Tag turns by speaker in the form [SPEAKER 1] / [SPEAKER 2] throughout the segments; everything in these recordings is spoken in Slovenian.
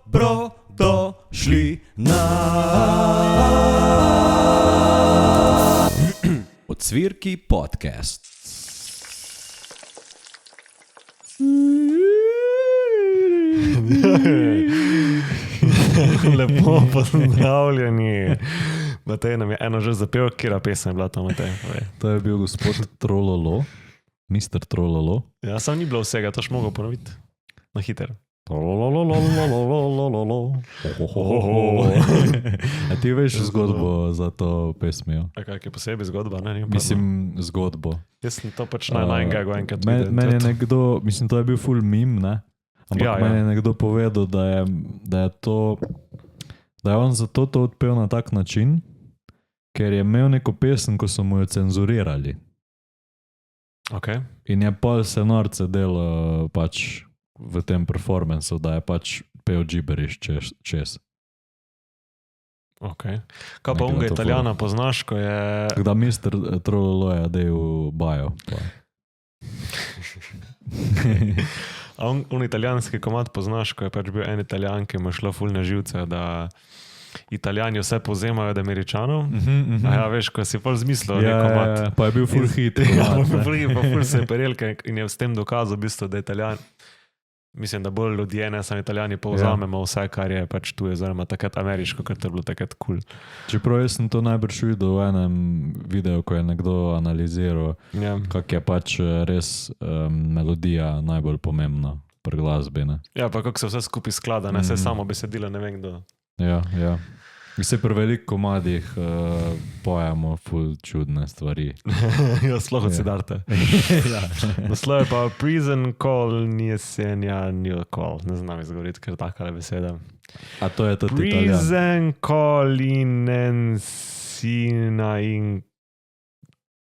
[SPEAKER 1] Dobrodošli na Ocvirki podcast.
[SPEAKER 2] Lepo pozdravljeni. Matej nam je eno že zapel, kjera pesem je bila to, Matej?
[SPEAKER 3] To je bil gospod Trololo, Mr. Trololo.
[SPEAKER 2] Ja, sam ni bilo vsega, to še mogel ponoviti. Na hiter.
[SPEAKER 3] A ti veš zgodbo za to pesmijo?
[SPEAKER 2] A kak je posebej zgodba? Ne,
[SPEAKER 3] Mislim, zgodbo.
[SPEAKER 2] Jaz sem to pač najmanjega enkrat
[SPEAKER 3] videl. Meni je nekdo, mislim, to je bil full meme, ne? Ampak meni je nekdo povedal, da je on zato to odpel na tak način, ker je imel neko pesem, ko so mu jo cenzurirali.
[SPEAKER 2] Okay.
[SPEAKER 3] In je pol se norce delal pač v tem performancu, da je pač pel gibberish čez.
[SPEAKER 2] Ok. Kaj pa unga Italijana poznaš, ko je...
[SPEAKER 3] Tako da Mr. Trololo je del bajo.
[SPEAKER 2] A on italijanski komad poznaš, ko je pač bil en Italijan, ki mu je šlo ful na živce, da Italijani vse povzemajo od Američanov. A ja, veš, ko si pol zmislil nek komad.
[SPEAKER 3] Ja, pa je bil ful hit.
[SPEAKER 2] Ja, pa ful se je perelke in je s tem dokazal v bistvu, da Italijan, mislim, da bolj ljudje, ne samo Italijani, povzamemo vse, kar je pač tuje, oziroma takrat ameriško, ker to je bilo takrat cool.
[SPEAKER 3] Čeprav jaz sem to najbrž videl v enem videu, ko je nekdo analiziral, kak je pač res melodija najbolj pomembna pri glasbi. Ne?
[SPEAKER 2] Ja, pa kako se vse skupaj sklada, ne? Se samo besedilo, ne vem kdo.
[SPEAKER 3] Ja. Vse pri veliko komadih pojamo ful čudne stvari.
[SPEAKER 2] Ja, sloho Siddharte. Naslov je pa Prison Call Niesenia New Call. Ne znam izgovoriti, ker takale beseda.
[SPEAKER 3] A to je tudi Italijan.
[SPEAKER 2] Prison Call Niesenia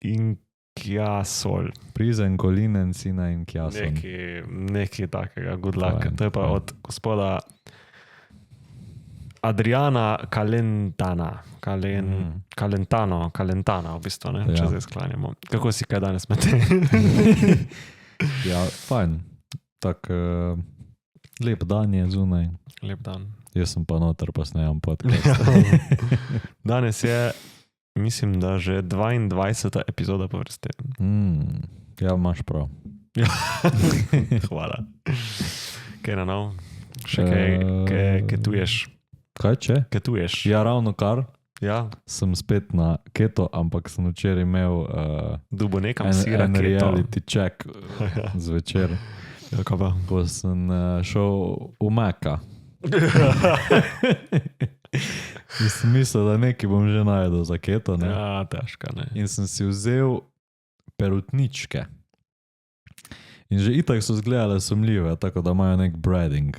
[SPEAKER 2] Inchiasol.
[SPEAKER 3] Prison Call Niesenia Inchiasol.
[SPEAKER 2] Nekaj takega, good luck. To je pa od gospoda Adriana Calentana, v bistvu, ne? Če zdaj sklanjamo. Kako si kaj danes, Matej?
[SPEAKER 3] Ja, fajn. Tak, lep dan je zunaj.
[SPEAKER 2] Lep dan.
[SPEAKER 3] Jaz sem pa noter, pa snejam podcast.
[SPEAKER 2] Danes je, mislim, da že 22. epizoda po vrsti.
[SPEAKER 3] Ja, imaš prav.
[SPEAKER 2] Hvala. Kaj na nov? Še kaj ketuješ?
[SPEAKER 3] Kaj če?
[SPEAKER 2] Ketuješ?
[SPEAKER 3] Ja, ravno kar.
[SPEAKER 2] Ja.
[SPEAKER 3] Sem spet na keto, ampak sem včeraj imel
[SPEAKER 2] Dubo nekam sira
[SPEAKER 3] en
[SPEAKER 2] keto.
[SPEAKER 3] reality check zvečer.
[SPEAKER 2] Ja, kaj pa?
[SPEAKER 3] Ko sem šel v Meka. In sem mislil, da nekaj bom že najedel za keto. Ne?
[SPEAKER 2] Ja, težka, ne.
[SPEAKER 3] In sem si vzel perutničke. In že itak so izgledale sumljive, tako da imajo nek breading.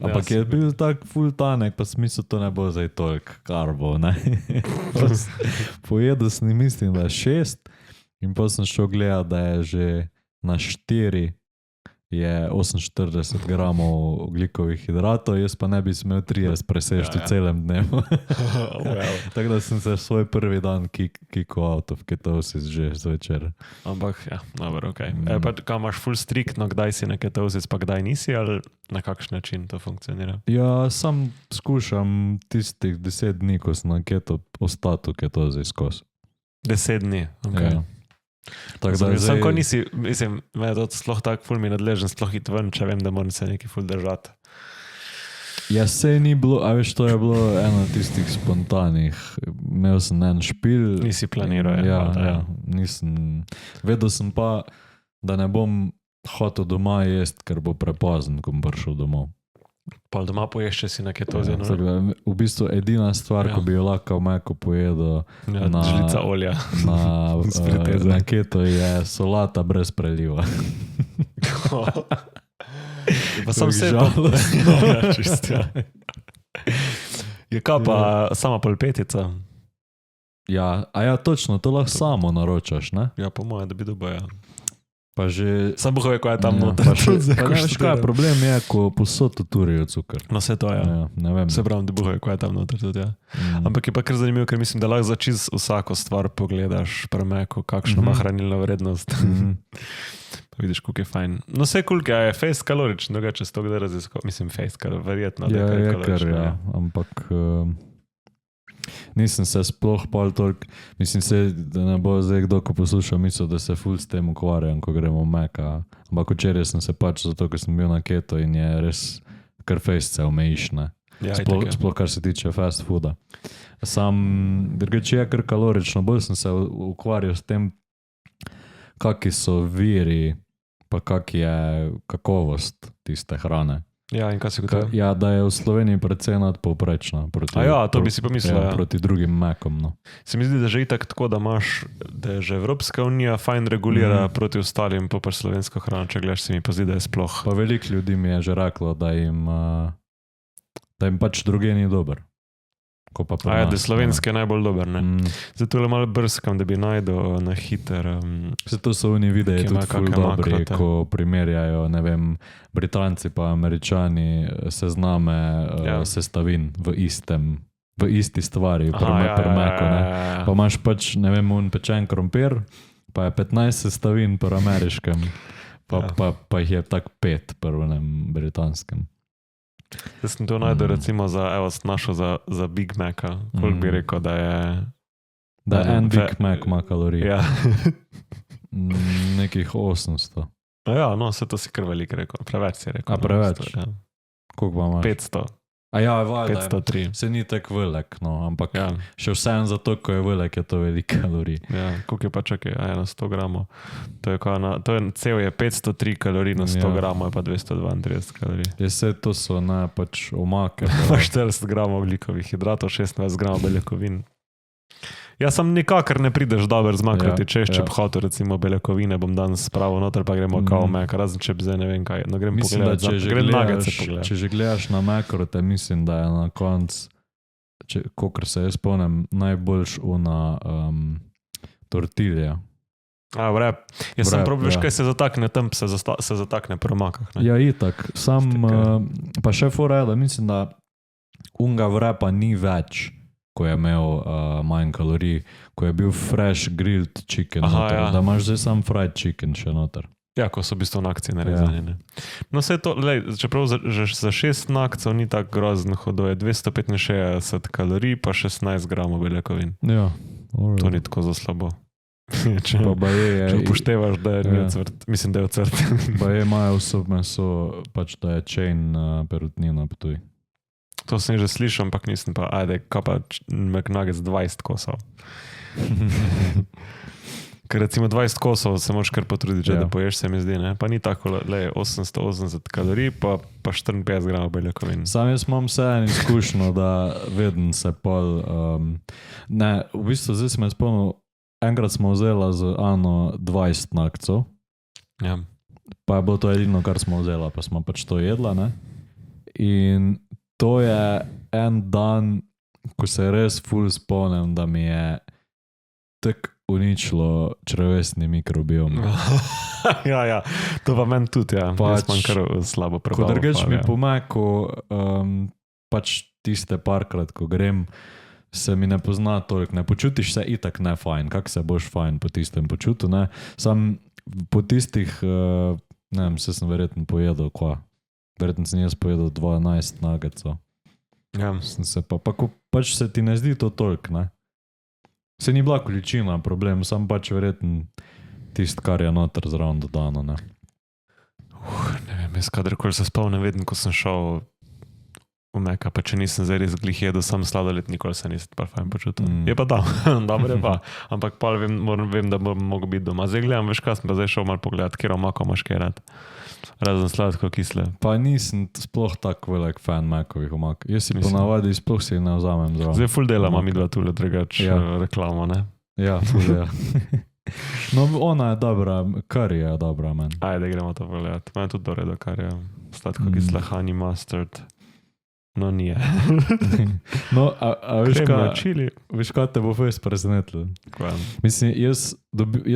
[SPEAKER 3] Ampak je bil tak full tanek, pa sem mislil, to ne bo zdaj toliko karbov. Pojedel sem in mislim, da je 6 in pa sem šel gledati, da je že na 4 je 48 gramov ogljikovih hidratov, jaz pa ne bi smel 30 presežiti v celem dnevu. Tako da sem se svoj prvi dan kiko out of ketosis že zvečer.
[SPEAKER 2] Ampak, ja, dobro, okej. Pa kaj imaš full striktno, kdaj si na ketosis, pa kdaj nisi, ali na kakšen način to funkcionira? Ja,
[SPEAKER 3] sam skušam tistih 10 dni, ko sem na keto, ostati v ketozi skozi.
[SPEAKER 2] 10 dni, okej. Sam ko nisi, mislim, me je to sploh tak ful mi nadležen, sploh hit ven, če vem, da moram se neki ful držati.
[SPEAKER 3] Ja, sej ni bilo, a veš, to je bilo eno tistih spontanih. Imel sem en špil.
[SPEAKER 2] Nisi planiral,
[SPEAKER 3] ja. Nisem, vedel sem pa, da ne bom hotel doma jesti, ker bo prepozen, ko bom prišel domov.
[SPEAKER 2] Pol doma poješ, če si na ketozi.
[SPEAKER 3] V bistvu edina stvar, ko bi jo lahko Meko pojedel
[SPEAKER 2] žlica olja
[SPEAKER 3] na keto, je solata brez preliva.
[SPEAKER 2] Pa sam se žalostno. Ja, čist, ja. Je kaj pa sama polpetica?
[SPEAKER 3] Ja, a ja, točno, to lahko samo naročaš, ne?
[SPEAKER 2] Ja, po moje, da bi dobil, ja.
[SPEAKER 3] Pa že...
[SPEAKER 2] Sam bohove, ko je tam
[SPEAKER 3] Ja,
[SPEAKER 2] noter.
[SPEAKER 3] pa ne veš kaj, problem je, ko posod uturijo cukor.
[SPEAKER 2] No, vse to je.
[SPEAKER 3] Ja, ne vem.
[SPEAKER 2] Se pravi, da bohove, ko je tam noter tudi, ja.
[SPEAKER 3] Mm.
[SPEAKER 2] Ampak je pa kar zanimivo, ker mislim, da lahko za čisto vsako stvar pogledaš pri Macu, kakšno ima hranilno vrednost. Pa vidiš, koliko je fajn. No, vse kulke, a je face kaloričen, drugače s to kdaj raziskal. Mislim, face kaloričen, verjetno.
[SPEAKER 3] Ja,
[SPEAKER 2] da
[SPEAKER 3] je
[SPEAKER 2] kaloričen,
[SPEAKER 3] kar, ja. Ampak nisem se sploh pol toliko, mislim se, da ne bo zdaj kdo, ko poslušal, mislil, da se ful s tem ukvarjam, ko gremo v Maca. Ampak včeraj sem se pač zato, ker sem bil na keto in je res kar face se omejiš, ne.
[SPEAKER 2] Ja,
[SPEAKER 3] Sploh kar se tiče fast fooda. Sam, drugače je kar kalorično, bolj sem se ukvarjal s tem, kakšni so viri, pa kak je kakovost tiste hrane.
[SPEAKER 2] Ja, in kaj si gotovo?
[SPEAKER 3] Ja, da je v Sloveniji precej nadpovprečna.
[SPEAKER 2] A ja, to bi si pomislil, ja.
[SPEAKER 3] Proti drugim Macom, no.
[SPEAKER 2] Se mi zdi, da že itak tako, da imaš, da je že Evropska unija fajn regulira proti ostalim, pa slovensko hrano, če gledaš, se mi pa zdi, da je sploh.
[SPEAKER 3] Pa veliko ljudi mi je že reklo, da jim pač druge ni dober.
[SPEAKER 2] A ja, da je slovenski najbolj dober, ne? Zato le malo brskam, da bi najdel na hiter.
[SPEAKER 3] Zato so oni videi tudi ful dobri, ko primerjajo, ne vem, Britanci pa Američani sezname sestavin v isti stvari, pri Macu, ne. Pa imaš pač, ne vem, pečen krompir, pa je 15 sestavin pri ameriškem, pa jih je tak 5 pri britanskem.
[SPEAKER 2] Jaz sem to najdel recimo našel za Big Maca, koliko bi rekel, da je...
[SPEAKER 3] Da en Big Mac ima kalorije.
[SPEAKER 2] Ja.
[SPEAKER 3] Nekih 800.
[SPEAKER 2] Ja, no, vse to si kar veliko rekel, preveč si rekel.
[SPEAKER 3] A preveč?
[SPEAKER 2] Ja.
[SPEAKER 3] Koliko pa imaš?
[SPEAKER 2] 500.
[SPEAKER 3] A ja, valjda,
[SPEAKER 2] 503.
[SPEAKER 3] Se ni tak velik, no, ampak
[SPEAKER 2] Ja.
[SPEAKER 3] še vsem zato, ko je velik, je to veliko kalorij.
[SPEAKER 2] Ja, koliko je pa čakaj, na 100 gramov. Cel je 503 kalorij, na 100 gramov je pa 232 kalorij.
[SPEAKER 3] Je vse to so pač omake.
[SPEAKER 2] Pa 40 gramov ogljikovih hidratov, 16 gramov beljakovin. Ja, sam nikakor ne prideš dober z makroti, če bi hotel recimo beljakovine, bom danes spravo noter, pa gremo kao Mac, razen če bi zdaj ne vem kaj, no grem pogledat,
[SPEAKER 3] če že gledaš na makrote, mislim, da je na konc, kokor se jaz spomnim, najboljš na tortilja.
[SPEAKER 2] A, vrep. Jaz sem prav, veš kaj se zatakne tam, se zatakne pri makah, ne?
[SPEAKER 3] Ja, itak. Sam, pa še fora je, da mislim, da unga vrepa ni več, ko je imel manj kalorij, ko je bil fresh grilled chicken noter, da imaš zdaj sam fried chicken še noter.
[SPEAKER 2] Ja, ko so v bistvu na akciji narezani, ne. No, vse to, čeprav že za 6 nakcev ni tako grozno hodo, je 265 kalorij, pa 16 gramov beljakovin.
[SPEAKER 3] Ja.
[SPEAKER 2] To ni tako za slabo. Če upoštevaš, da je ocvrt, mislim, da je ocvrt.
[SPEAKER 3] Pa je imajo vso meso, pač da je chain perutnina ptuj.
[SPEAKER 2] To sem že slišal, ampak nisem pa, ajde, kaj pa McNuggets 20 kosov. Ker recimo 20 kosov se moraš kar potruditi, da poješ, se mi zdi, ne? Pa ni tako, 880 kalorij, pa 54 gramov beljakovin.
[SPEAKER 3] Sam jaz imam vseeno izkušnjo, da vedno se pol... Ne, v bistvu zdaj sem jaz spomnil, enkrat smo vzela z Ano 20 nakcov.
[SPEAKER 2] Ja.
[SPEAKER 3] Pa je bilo to edino, kar smo vzela, pa smo pač to jedla, ne? In to je en dan, ko se res ful spomnim, da mi je tako uničilo črevesni mikrobiom.
[SPEAKER 2] Ja, to pa meni tudi, ja. Jaz imam kar slabo prebavo.
[SPEAKER 3] Ko drugač mi po Macu, pač tiste parkrat, ko grem, se mi ne pozna toliko, ne počutiš se itak ne fajn, kak se boš fajn po tistem počutil, ne. Sam po tistih, ne vem, se sem verjetno pojedel, kva. Verjetno sem jaz pojedel 12 nuggetsov.
[SPEAKER 2] Ja.
[SPEAKER 3] Pa pač se ti ne zdi to toliko, ne? Se ni bila količina problem, sam pač verjetno tist, kar je noter zraven dodano, ne?
[SPEAKER 2] Ne vem, jaz kadarkoli se spomnim, vedno, ko sem šel v Maca, pa če nisem zdaj res glih jedel, sam sladoled, nikoli se nisem pa fajn počutil. Je pa dobro je pa, ampak pa vem, da bom mogel biti doma. Zdaj gledam, veš kaj, sem pa zdaj šel malo pogledat, kjer omako imaš kaj rad. Razen sladko kisle.
[SPEAKER 3] Pa nisem sploh tak velik fan Macovih omak. Jaz si ponavadi sploh si ne vzamem zraven.
[SPEAKER 2] Zdaj ful dela imam idva tule drugač reklamo, ne?
[SPEAKER 3] Ja, ful dela. No, ona je dobra, curry je dobra meni.
[SPEAKER 2] Ajde, gremo to pogledati. Meni tudi doredo curry, sladko kisle honey mustard. No, nije.
[SPEAKER 3] No, a veš
[SPEAKER 2] Kremno
[SPEAKER 3] kaj,
[SPEAKER 2] čili.
[SPEAKER 3] veš kaj te bo fest presenetilo?
[SPEAKER 2] Kva.
[SPEAKER 3] Mislim, jaz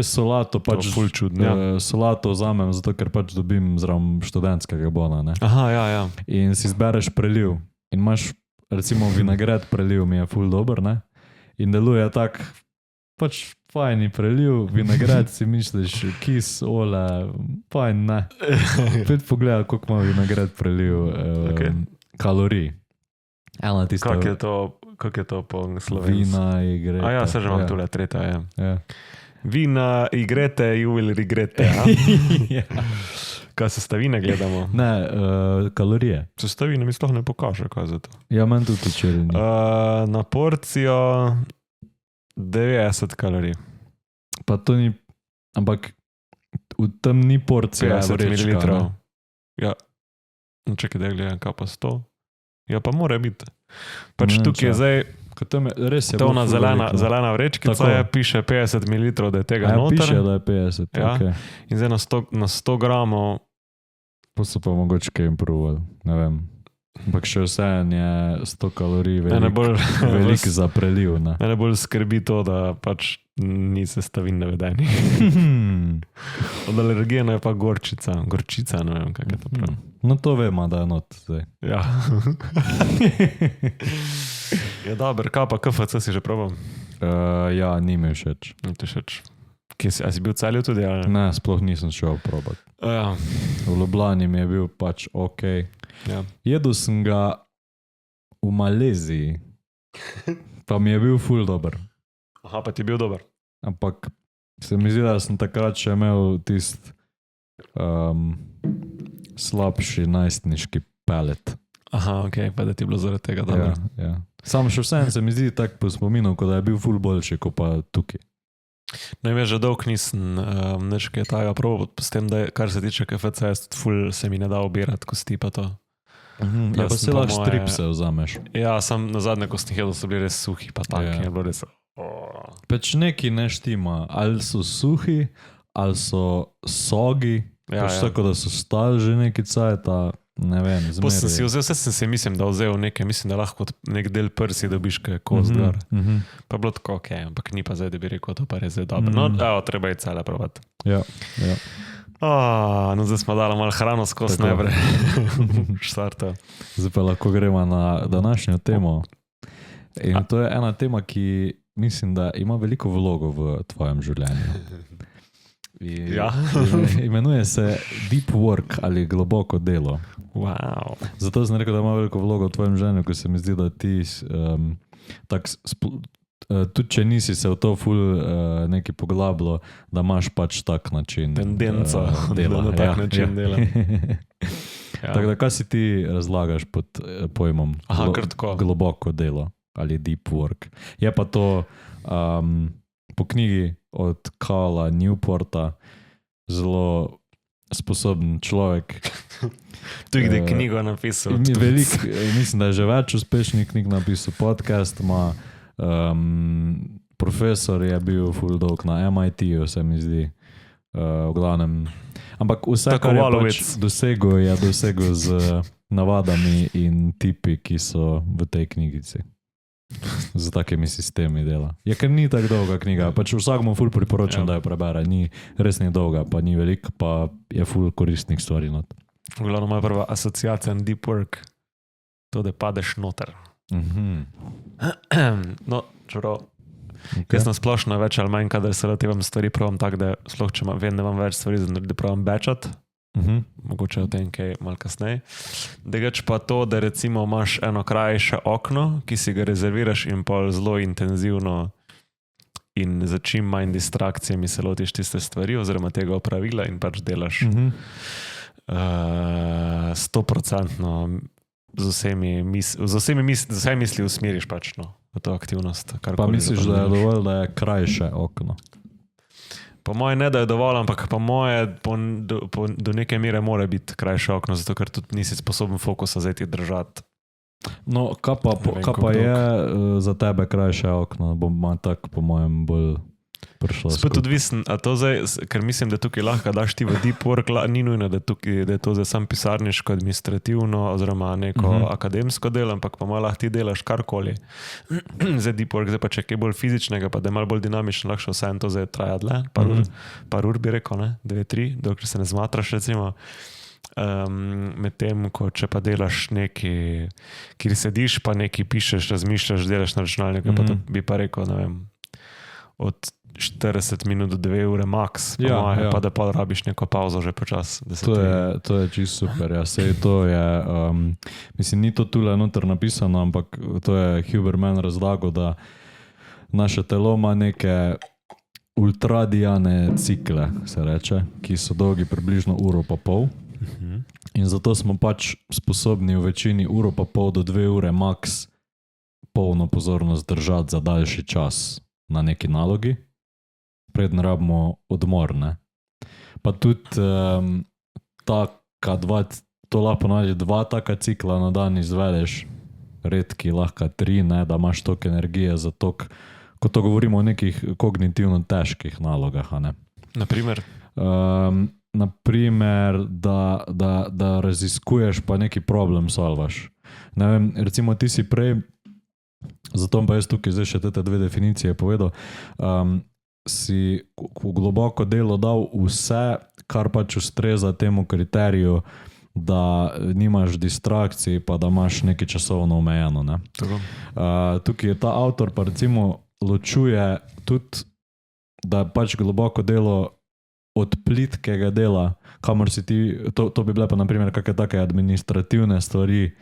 [SPEAKER 3] solato pač
[SPEAKER 2] ful čudno, ja.
[SPEAKER 3] Solato vzamem, zato ker pač dobim zraven študentskega bona, ne?
[SPEAKER 2] Aha, ja.
[SPEAKER 3] In si zbereš preliv in imaš recimo vinagret preliv, mi je ful dober, ne? In deluje tak pač fajni preliv, vinagret si misliš, kis, ole, fajn, ne? Pet pogleda, koliko ima vinagret preliv kalorij. Ena tista
[SPEAKER 2] Kako je to po slovenski?
[SPEAKER 3] vina igrete.
[SPEAKER 2] A ja, se že imam tule tretja, ja.
[SPEAKER 3] Ja.
[SPEAKER 2] Vina igrete, you will regret, ja.
[SPEAKER 3] Ja.
[SPEAKER 2] Kaj sestavine gledamo?
[SPEAKER 3] Ne, kalorije.
[SPEAKER 2] Sestavine mi sploh ne pokaže, kaj za to.
[SPEAKER 3] Ja, meni tudi včeraj ni.
[SPEAKER 2] Na porcijo 90 kalorij.
[SPEAKER 3] Pa to ni, ampak v tem ni porcija
[SPEAKER 2] 50
[SPEAKER 3] vrečka,
[SPEAKER 2] ml.
[SPEAKER 3] ne?
[SPEAKER 2] Ja. No, čekaj, da gledam, kaj pa 100. Ja, pa mora biti. Pač
[SPEAKER 3] Ne,
[SPEAKER 2] tukaj je
[SPEAKER 3] če-
[SPEAKER 2] zdaj
[SPEAKER 3] Ko tam je, res je
[SPEAKER 2] to
[SPEAKER 3] bilo
[SPEAKER 2] na
[SPEAKER 3] ful veliko, ne?
[SPEAKER 2] zelena vrečkica,
[SPEAKER 3] Tako.
[SPEAKER 2] je, piše 50 ml, da je tega
[SPEAKER 3] Ja,
[SPEAKER 2] noter.
[SPEAKER 3] piše, da je 50.
[SPEAKER 2] Ja.
[SPEAKER 3] Okay.
[SPEAKER 2] In zdaj na 100 gramov,
[SPEAKER 3] Pa so pa mogoče kaj improvali, ne vem. Ampak še vseeno je 100 kalorij
[SPEAKER 2] mene
[SPEAKER 3] velik za preliv, ne?
[SPEAKER 2] mene bolj skrbi to, da pač ni sestavin navedenih. Od alergije je pa gorčica. Gorčica, ne vem, kako je to prav.
[SPEAKER 3] No to vemo, da je not zdaj.
[SPEAKER 2] Ja. Je dobro, kaj pa KFC si že probal?
[SPEAKER 3] Ja, ni mi všeč.
[SPEAKER 2] Ni ti všeč. A si bil v Celju tudi? Ali?
[SPEAKER 3] Ne, sploh nisem šel probat.
[SPEAKER 2] Ja.
[SPEAKER 3] V Ljubljani mi je bil pač ok.
[SPEAKER 2] Ja.
[SPEAKER 3] Jedel sem ga v Maleziji, pa mi je bil ful dober.
[SPEAKER 2] Aha, pa ti je bil dober.
[SPEAKER 3] Ampak se mi zdi, da sem takrat še imel tist slabši najstniški pelet.
[SPEAKER 2] Aha, ok, pa da ti je bilo zaradi tega dobro.
[SPEAKER 3] Ja. Sam še vseeno se mi zdi tak po spominu, kot da je bil ful boljši, kot pa tukaj.
[SPEAKER 2] Ne vem, že dolgo nisem nič kaj takega probal, s tem, da je, kar se tiče KFC, ful se mi ne da obirati kosti pa to.
[SPEAKER 3] Ja, pa se
[SPEAKER 2] po
[SPEAKER 3] lahko
[SPEAKER 2] moje-
[SPEAKER 3] stripse vzameš.
[SPEAKER 2] Ja, sam na zadnje, ko sem jih jedel, so bili res suhi, pa taki,
[SPEAKER 3] Ja.
[SPEAKER 2] je bilo res...
[SPEAKER 3] Pač neki ne štima, ali so suhi, ali so sogi,
[SPEAKER 2] Ja,
[SPEAKER 3] pač
[SPEAKER 2] ja.
[SPEAKER 3] tako, da so stali že neki cajta, ne vem,
[SPEAKER 2] Potem sem si
[SPEAKER 3] zmeraj.
[SPEAKER 2] vzel, vse sem si mislim, da vzel nekaj, mislim, da lahko nek del prsi dobiš, kaj je kost gor. Pa je bilo tako, ok, ampak ni pa zdaj, da bi rekel, to pa res je dobro. No, evo, treba je cele probati.
[SPEAKER 3] Ja.
[SPEAKER 2] No, zdaj smo dali malo hrano skozi
[SPEAKER 3] Tako.
[SPEAKER 2] najprej. Štarta.
[SPEAKER 3] Zdaj pa lahko gremo na današnjo temo. In to je ena tema, ki mislim, da ima veliko vlogo v tvojem življenju.
[SPEAKER 2] Ja.
[SPEAKER 3] Imenuje se deep work ali globoko delo.
[SPEAKER 2] Wow.
[SPEAKER 3] Zato sem rekel, da ima veliko vlogo v tvojem življenju, ker se mi zdi, da ti tudi če nisi se v to ful nekaj poglabljal, da imaš pač tak način
[SPEAKER 2] Tendenco,
[SPEAKER 3] dela.
[SPEAKER 2] da na tak način dela. Ja.
[SPEAKER 3] Tako da, kaj si ti razlagaš pod pojmom
[SPEAKER 2] Aha, kar tako.
[SPEAKER 3] globoko delo ali deep work? Je pa to po knjigi od Carla Newporta zelo sposoben človek.
[SPEAKER 2] Tu je knjigo napisal.
[SPEAKER 3] Mislim, da je že več uspešnih knjig napisal, podcast ima, profesor je bil full dolg na MIT-ju, se mi zdi, v glavnem. Ampak vse,
[SPEAKER 2] Tako
[SPEAKER 3] kar je
[SPEAKER 2] Valovec.
[SPEAKER 3] pač dosegel z navadami in tipi, ki so v tej knjigici. Z takimi sistemi dela. Je, ker ni tako dolga knjiga, pač vsakmu ful priporočam, da jo prebere. Ni, res ni dolga, pa ni veliko, pa je ful koristnih stvari not.
[SPEAKER 2] V glavnem moja prva asociacija na deep work, to, da padeš noter. No, čeprav, jaz na splošno več ali manj, kadar se lotevam stvari, probam tako, da sploh, če vem, da imam več stvari za narediti, probam batchat. Mogoče o tem kaj malo kasneje. Drugače pa to, da recimo imaš eno krajše okno, ki si ga rezerviraš in pol zelo intenzivno in za čim manj distrakcijami se lotiš tiste stvari oziroma tega opravila in pač delaš 100% z vsemi misli usmeriš pač v to aktivnost.
[SPEAKER 3] Pa misliš, da je dovolj, da je krajše okno?
[SPEAKER 2] Po moje ne, da je dovolj, ampak po moje do neke mere mora biti krajše okno, zato ker tudi nisi sposoben fokusa zdaj ti držati.
[SPEAKER 3] No, kaj pa je za tebe krajše okno? Bom tako po mojem bolj prišla
[SPEAKER 2] Spet
[SPEAKER 3] skupaj.
[SPEAKER 2] odvisen, a to zdaj, ker mislim, da tukaj lahko daš ti v deep work, ni nujno, da je to zdaj sam pisarniško, administrativno oziroma neko akademsko delo, ampak pa malo lahko ti delaš karkoli. Zdaj deep work, zdaj pa če je kaj bolj fizičnega, pa da je malo bolj dinamično, lahko vse en to zdaj traja dlje, par ur bi rekel, ne, 2-3, dokler se ne zmatraš recimo. Medtem, ko če pa delaš neki, kjer sediš, pa neki pišeš, razmišljaš, delaš na računalniku, pa to bi pa rekel, ne vem, od 40 minut do 2 ure max, pa da pa rabiš neko pauzo že počas.
[SPEAKER 3] To je čisto super, ja, sej to je, mislim, ni to tule noter napisano, ampak to je Huberman razlagal, da naše telo ima neke ultradiane cikle, se reče, ki so dolgi približno uro pa pol. In zato smo pač sposobni v večini uro pa pol do 2 ure max polno pozornost držati za daljši čas na neki nalogi, predn rabimo odmor, ne. Pa tudi to lahko ponavlja 2 taka cikla na dan izvedeš, redki lahko 3, ne, da imaš toliko energije za toliko, ko to govorimo o nekih kognitivno težkih nalogah, a ne.
[SPEAKER 2] Naprimer?
[SPEAKER 3] Naprimer, da raziskuješ pa neki problem solvaš. Ne vem, recimo ti si prej, zato pa jaz tukaj zdaj še te 2 definicije povedal, si v globoko delo dal vse, kar pač ustreza temu kriteriju, da nimaš distrakcij, pa da imaš nekaj časovno omejeno, ne. Tukaj je ta avtor pa recimo ločuje tudi, da pač globoko delo od plitkega dela, kamor si ti, to bi bile pa naprimer kakšne take administrativne stvari,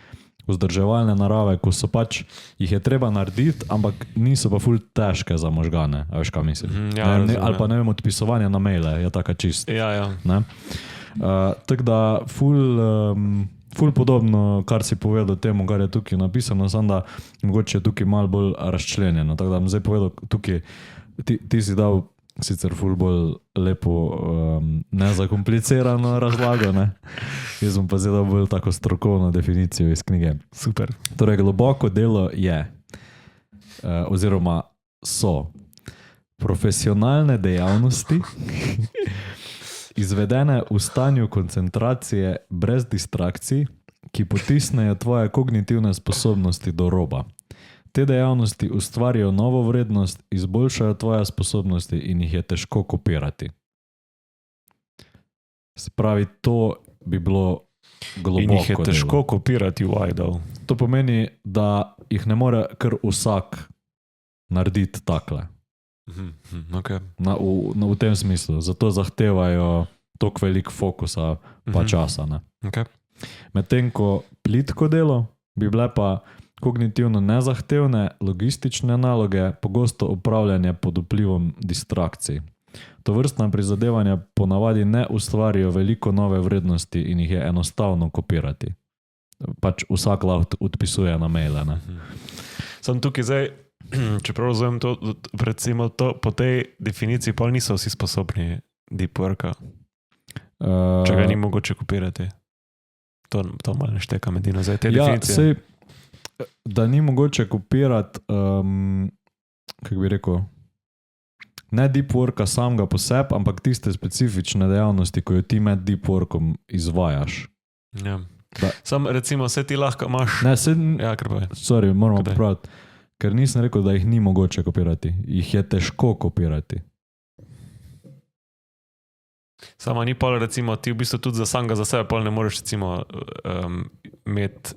[SPEAKER 3] vzdrževalne narave, ko so pač, jih je treba narediti, ampak niso pa ful težke za možgane, a veš, kaj mislim. Ali pa ne vem, odpisovanje na maile, je taka čist. Ne? Tako da ful podobno, kar si povedal temu, kar je tukaj napisano, samo da mogoče je tukaj malo bolj razčlenjeno. Tako da bom zdaj povedal tukaj, ti si dal sicer ful bolj lepo, nezakomplicirano razlago, ne? Jaz bom pa zdaj dal bolj tako strokovno definicijo iz knjige.
[SPEAKER 2] Super.
[SPEAKER 3] Torej, globoko delo je, oziroma so profesionalne dejavnosti, izvedene v stanju koncentracije brez distrakcij, ki potisnejo tvoje kognitivne sposobnosti do roba. Te dejavnosti ustvarijo novo vrednost, izboljšajo tvoje sposobnosti in jih je težko kopirati. Se pravi, to bi bilo globoko
[SPEAKER 2] in jih je težko
[SPEAKER 3] delo.
[SPEAKER 2] kopirati v idol.
[SPEAKER 3] To pomeni, da jih ne more kar vsak narediti takle.
[SPEAKER 2] Okay.
[SPEAKER 3] V tem smislu. Zato zahtevajo toliko veliko fokusa pa časa. Ne?
[SPEAKER 2] Okay.
[SPEAKER 3] Medtem ko plitko delo bi bile pa kognitivno nezahtevne logistične naloge, pogosto upravljanje pod vplivom distrakcij. Tovrstna prizadevanja ponavadi ne ustvarijo veliko nove vrednosti in jih je enostavno kopirati. Pač vsak lahko odpisuje na maile. Ne?
[SPEAKER 2] Sam tukaj zdaj, čeprav razumem to, recimo to, po tej definiciji pa niso vsi sposobni deep worka. Če ga ni mogoče kopirati. To malo ne šteka medino zdaj te definicije.
[SPEAKER 3] Sej, da ni mogoče kopirati, kako bi rekel, ne deep worka samega po sebi, ampak tiste specifične dejavnosti, ko jo ti med deep workom izvajaš.
[SPEAKER 2] Ja. Sam recimo se ti lahko imaš...
[SPEAKER 3] Sorry, moramo popraviti. Ker nisem rekel, da jih ni mogoče kopirati. Jih je težko kopirati.
[SPEAKER 2] Sama ni pol, recimo, ti v bistvu tudi za samega za sebe pol ne moreš recimo imeti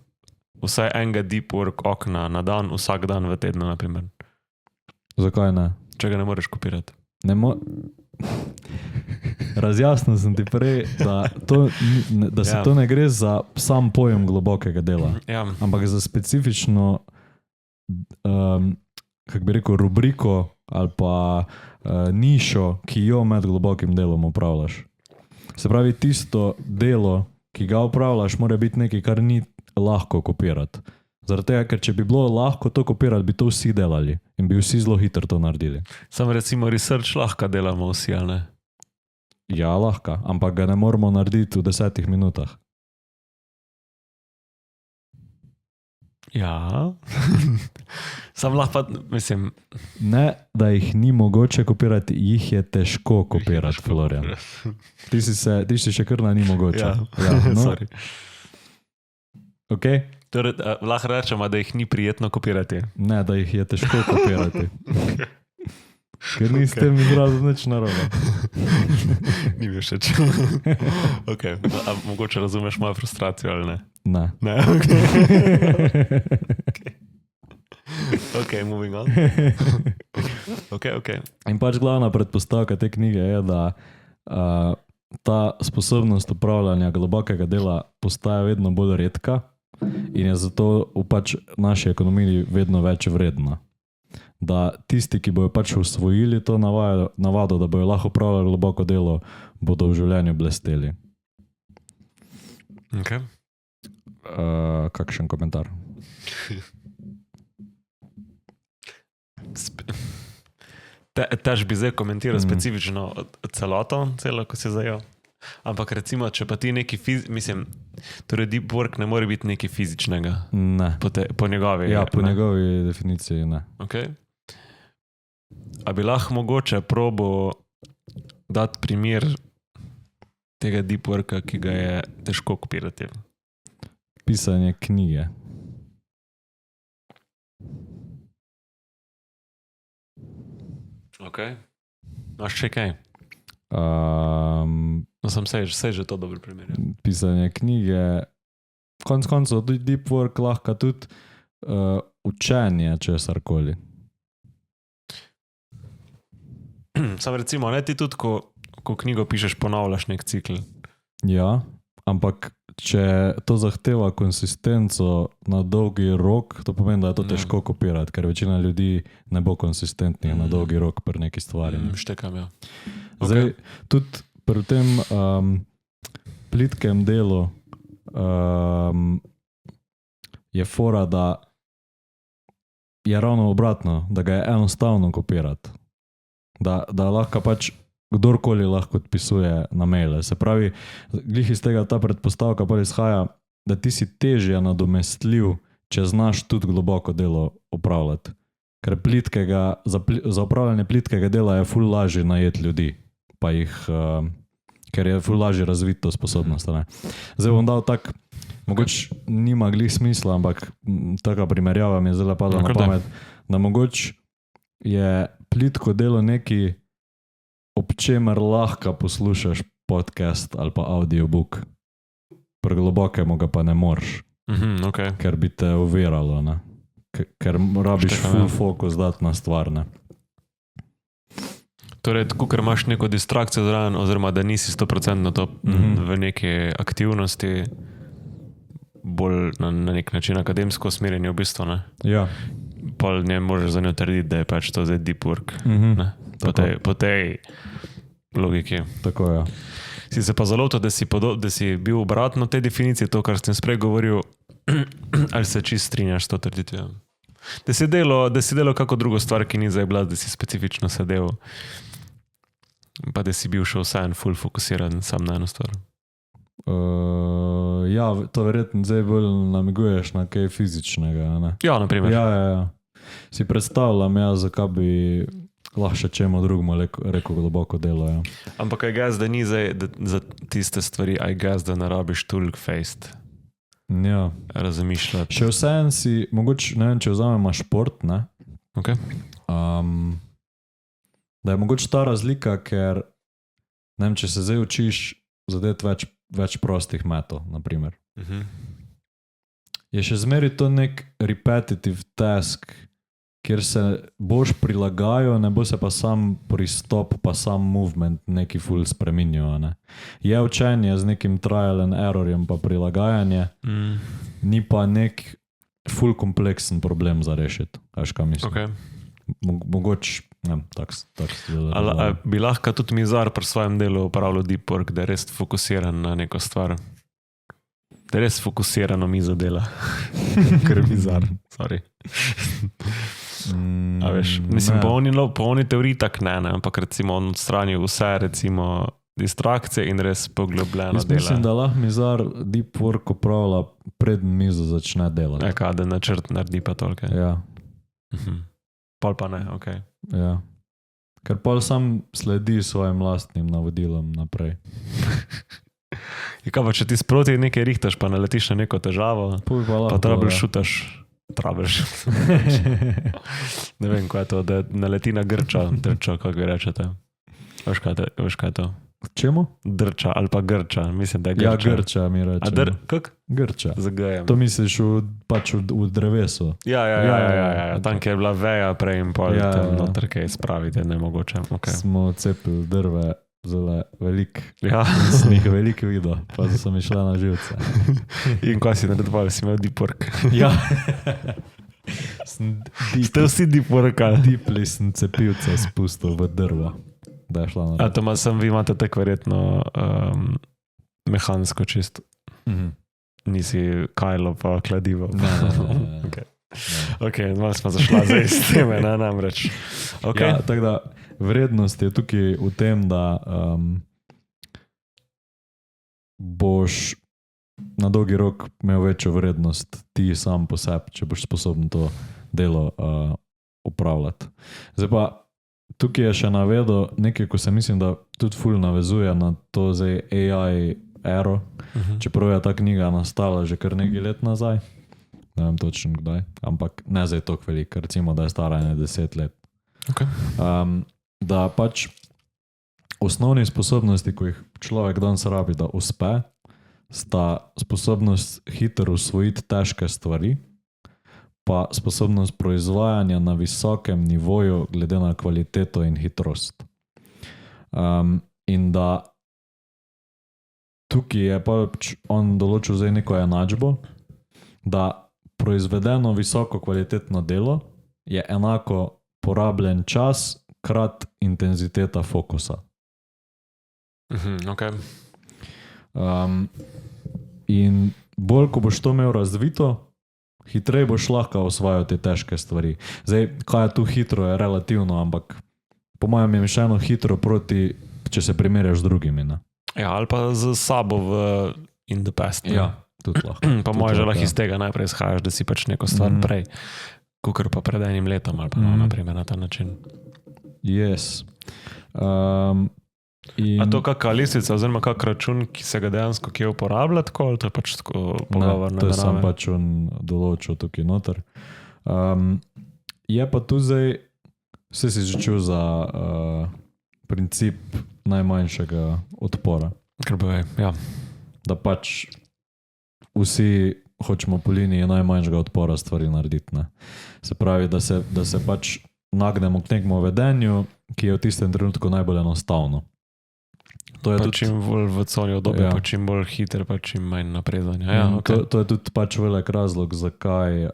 [SPEAKER 2] vsaj enega deep work okna na dan, vsak dan v tednu, naprimer.
[SPEAKER 3] Zakaj ne?
[SPEAKER 2] Če ga ne moreš kopirati.
[SPEAKER 3] Razjasnil sem ti prej, da se to ne gre za sam pojem globokega dela, ampak za specifično kako bi rekel, rubriko ali pa nišo, ki jo med globokim delom upravljaš. Se pravi, tisto delo, ki ga upravljaš, mora biti nekaj, kar ni lahko kopirati. Zaradi tega, ker če bi bilo lahko to kopirati, bi to vsi delali in bi vsi zelo hitro to naredili.
[SPEAKER 2] Sam recimo research lahko delamo vsi, ali ne?
[SPEAKER 3] Ja, lahko, ampak ga ne moramo narediti v 10 minutah.
[SPEAKER 2] Ja. Sam lahko, mislim...
[SPEAKER 3] Ne, da jih ni mogoče kopirati, jih je težko kopirati, Florian. Ti si še kar na ni mogoče.
[SPEAKER 2] Ja,
[SPEAKER 3] no.
[SPEAKER 2] sorry.
[SPEAKER 3] Ok?
[SPEAKER 2] Torej, lahko rečemo, da jih ni prijetno kopirati.
[SPEAKER 3] Ne, da jih je težko kopirati. Ker ni s tem izrazom nič narobe.
[SPEAKER 2] Ni mi všeč. Ok, a mogoče razumeš mojo frustracijo ali ne?
[SPEAKER 3] Ne.
[SPEAKER 2] Ne, ok, moving on. Ok.
[SPEAKER 3] In pač glavna predpostavka te knjige je, da ta sposobnost upravljanja globokega dela postaja vedno bolj redka in je zato v pač naši ekonomiji vedno več vredna. Da tisti, ki bojo pač usvojili to navado, da bojo lahko upravljali globoko delo, bodo v življenju blesteli.
[SPEAKER 2] Ok.
[SPEAKER 3] Kakšen komentar?
[SPEAKER 2] Tež bi zdaj komentiral specifično celoto, celo, ko si zajel. Ampak recimo, če pa ti neki mislim, torej deep work ne more biti nekaj fizičnega.
[SPEAKER 3] Ne.
[SPEAKER 2] Po njegovi.
[SPEAKER 3] Ja, po njegovi definiciji ne.
[SPEAKER 2] Ok. A bi lahko mogoče probo dati primer tega deep worka, ki ga je težko kopirati?
[SPEAKER 3] Pisanje knjige.
[SPEAKER 2] Ok. Imaš še kaj? No, sem sej že to dober primer.
[SPEAKER 3] Pisanje knjige. Konec koncev, tudi deep work lahko tudi učenje česarkoli.
[SPEAKER 2] Sam recimo, ne ti tudi, ko knjigo pišeš, ponavljaš nek cikl.
[SPEAKER 3] Ja, ampak če to zahteva konsistenco na dolgi rok, to pomeni, da je to težko kopirati, ker večina ljudi ne bo konsistentnih na dolgi rok pri neki stvari.
[SPEAKER 2] Štekam, ja.
[SPEAKER 3] Zdaj, tudi pri tem plitkem delu je fora, da je ravno obratno, da ga je enostavno kopirati. Da lahko pač kdorkoli lahko odpisuje na maile. Se pravi, glih iz tega ta predpostavka pa izhaja, da ti si težje nadomestljiv, če znaš tudi globoko delo opravljati. Ker za opravljanje plitkega dela je ful lažje najeti ljudi, pa jih, ker je ful lažje razviti to sposobnost. Ne? Zdaj bom dal tak, mogoče nima glih smisla, ampak taka primerjava mi je zelo padla na pamet, da mogoče je plitko delo neki, ob čemer lahko poslušaš podcast ali pa audiobook. Pri globokemu ga pa ne moreš,
[SPEAKER 2] Okay.
[SPEAKER 3] ker bi te uveralo, ne? Ker rabiš full fokus dati na stvar. Ne?
[SPEAKER 2] Torej, tako, ker imaš neko distrakcijo zraven, oziroma da nisi 100% to v neki aktivnosti, bolj na nek način akademsko usmerjeni v bistvu, ne?
[SPEAKER 3] Ja.
[SPEAKER 2] Pol ne možeš za njo trditi, da je pač to zdaj deep work. Po tej logiki.
[SPEAKER 3] Tako je.
[SPEAKER 2] Si se pa zalotil, da si bil obratno tej definiciji, to, kar sem sprej govoril, ali se čist strinjaš s to trditvijo? Da si delal kako drugo stvar, ki ni zdaj bila, da si specifično sedel, pa da si bil še vseeno full fokusiran sam na eno stvar.
[SPEAKER 3] Ja, to verjetno zdaj bolj namiguješ na kaj fizičnega, ne?
[SPEAKER 2] Ja, naprimer.
[SPEAKER 3] Ja. Si predstavljam, zakaj bi lahko še čemu drugemu rekel globoko delo. Ja.
[SPEAKER 2] Ampak I guess, da ni zdaj za tiste stvari, I guess, da ne rabiš toliko faced.
[SPEAKER 3] Ja.
[SPEAKER 2] Razmišljati.
[SPEAKER 3] Še vseeno si, mogoče, ne vem, če vzamemo šport, ne?
[SPEAKER 2] Ok.
[SPEAKER 3] Da je mogoče ta razlika, ker ne vem, če se zdaj učiš zadeti več prostih metov, naprimer. Je še zmeri to nek repetitive task, kjer se boš prilagajal, ne bo se pa sam pristop, pa sam movement neki ful spreminjal. Ne? Je učenje z nekim trial and errorjem pa prilagajanje, ni pa nek ful kompleksen problem za rešiti. Kaj mislim?
[SPEAKER 2] Okay.
[SPEAKER 3] Mogoče, ne, tak
[SPEAKER 2] Ali bi lahko tudi mizar pri svojem delu upravljal deep work, da je res fokusiran na neko stvar? Da je res fokusirano mizo dela. Ker je mizar, sorry. A veš, mislim, po oni teoriji tak ne, ampak recimo on odstranijo vse, recimo distrakcije in res poglobljeno
[SPEAKER 3] Jaz mislim,
[SPEAKER 2] dela.
[SPEAKER 3] da lahko mizar deep work upravlja preden mizo začne delati.
[SPEAKER 2] Ja, kaj, da načrt naredi pa toliko.
[SPEAKER 3] Ja,
[SPEAKER 2] Pol pa ne, ok.
[SPEAKER 3] ja. Ker pol sam sledi svojim lastnim navodilom naprej.
[SPEAKER 2] In kaj pa, če ti sproti nekaj rihtaš, pa naletiš na neko težavo,
[SPEAKER 3] Puj pa
[SPEAKER 2] pa
[SPEAKER 3] lahko,
[SPEAKER 2] troubleshootaš. Ne vem, kaj je to, da naleti na grča, drča, kako vi rečete. Veš kaj je to?
[SPEAKER 3] Čemu?
[SPEAKER 2] Drča ali pa grča, mislim, da je
[SPEAKER 3] Ja,
[SPEAKER 2] grča.
[SPEAKER 3] grča mi
[SPEAKER 2] A
[SPEAKER 3] rečemo.
[SPEAKER 2] kak?
[SPEAKER 3] Grča.
[SPEAKER 2] Z G-jem.
[SPEAKER 3] To misliš v drevesu.
[SPEAKER 2] Ja, tam, kjer je bila veja prej in pol,
[SPEAKER 3] Ja,
[SPEAKER 2] tam
[SPEAKER 3] ja.
[SPEAKER 2] noter kaj spraviti, nemogoče. Okay.
[SPEAKER 3] Smo cepili drve zelo velik.
[SPEAKER 2] Ja.
[SPEAKER 3] Sem jih veliko videl, pa so mi šla na živce.
[SPEAKER 2] In kaj si naredil, si imel deep work.
[SPEAKER 3] Ja.
[SPEAKER 2] Ste vsi deep workali.
[SPEAKER 3] Dipli sem cepilca spustil v drvo, da je šla na
[SPEAKER 2] A to vi imate tako verjetno mehansko čist. Nisi kajlo pa kladivo.
[SPEAKER 3] Ne.
[SPEAKER 2] Ok, malo smo zašla zdaj iz teme, ne namreč. Okay.
[SPEAKER 3] Ja, tako da vrednost je tukaj v tem, da boš na dolgi rok imel večjo vrednost ti sam po sebi, če boš sposoben to delo upravljati. Zdaj pa tukaj je še navedel nekaj, ko se mislim, da tudi ful navezuje na to zdaj AI ero, čeprav je ta knjiga nastala že kar nekaj let nazaj. Ne vem točno kdaj, ampak ne zdaj toliko veliko, recimo, da je stara 10 let.
[SPEAKER 2] Okay.
[SPEAKER 3] Da pač osnovne sposobnosti, ko jih človek danes rabi, da uspe, sta sposobnost hitro usvojiti težke stvari, pa sposobnost proizvajanja na visokem nivoju glede na kvaliteto in hitrost. In da tukaj je pač on določil zdaj neko enačbo, da proizvedeno visoko kvalitetno delo je enako porabljen čas krat intenziteta fokusa.
[SPEAKER 2] Okay.
[SPEAKER 3] In bolj, ko boš to imel razvito, hitreje boš lahko osvajal te težke stvari. Zdaj, kaj je tu hitro, je relativno, ampak po mojem je mišljeno hitro proti, če se primerjaš z drugimi. Ne?
[SPEAKER 2] Ja, ali pa z sabo in the past.
[SPEAKER 3] Ja, tudi lahko.
[SPEAKER 2] Pa moje že lahko iz tega najprej izhajaš, da si pač neko stvar prej, kakor pa pred enim letom, ali pa naprimer na ta način.
[SPEAKER 3] Yes.
[SPEAKER 2] A to kakšna listvica oziroma kak račun, ki se ga dejansko kje uporablja tako, ali to je pač tako pogovorno?
[SPEAKER 3] To je sam pač on določil tukaj noter. Je pa tu zdaj, vse si začel za princip najmanjšega odpora.
[SPEAKER 2] Krboj, ja.
[SPEAKER 3] Da pač vsi hočemo po liniji najmanjšega odpora stvari narediti. Ne? Se pravi, da se pač nagnemo k nekemu vedenju, ki je v tistem trenutku najbolj enostavno. To je
[SPEAKER 2] pa
[SPEAKER 3] tudi,
[SPEAKER 2] čim bolj v coni obdobje,
[SPEAKER 3] Ja.
[SPEAKER 2] pa čim bolj hiter, pa čim manj napredovanja. Ja,
[SPEAKER 3] to je tudi pač velik razlog, zakaj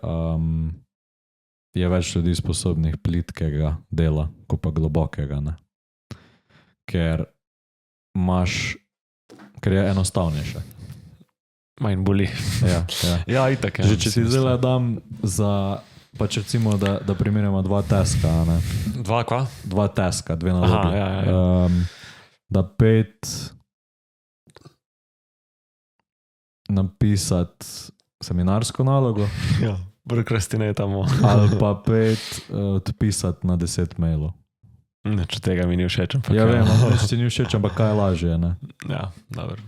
[SPEAKER 3] je več ljudi sposobnih plitkega dela, kot pa globokega. Ne? Ker je enostavnejše.
[SPEAKER 2] Manj boli.
[SPEAKER 3] Ja.
[SPEAKER 2] Ja, itak. Ja,
[SPEAKER 3] Že če ti zdaj dam za, pač recimo, da primerjamo dva taska, ne?
[SPEAKER 2] Dva kva?
[SPEAKER 3] Dva taska, dve nalogi.
[SPEAKER 2] ja.
[SPEAKER 3] Da 5 napisati seminarsko nalogo
[SPEAKER 2] Ja, prokrastinatamo.
[SPEAKER 3] ali pa 5 odpisati na 10 mailov.
[SPEAKER 2] Če tega mi ni všeč. ampak
[SPEAKER 3] Ja, vem, če ti ni všeč, ampak kaj je lažje, ne?
[SPEAKER 2] Ja, dobro.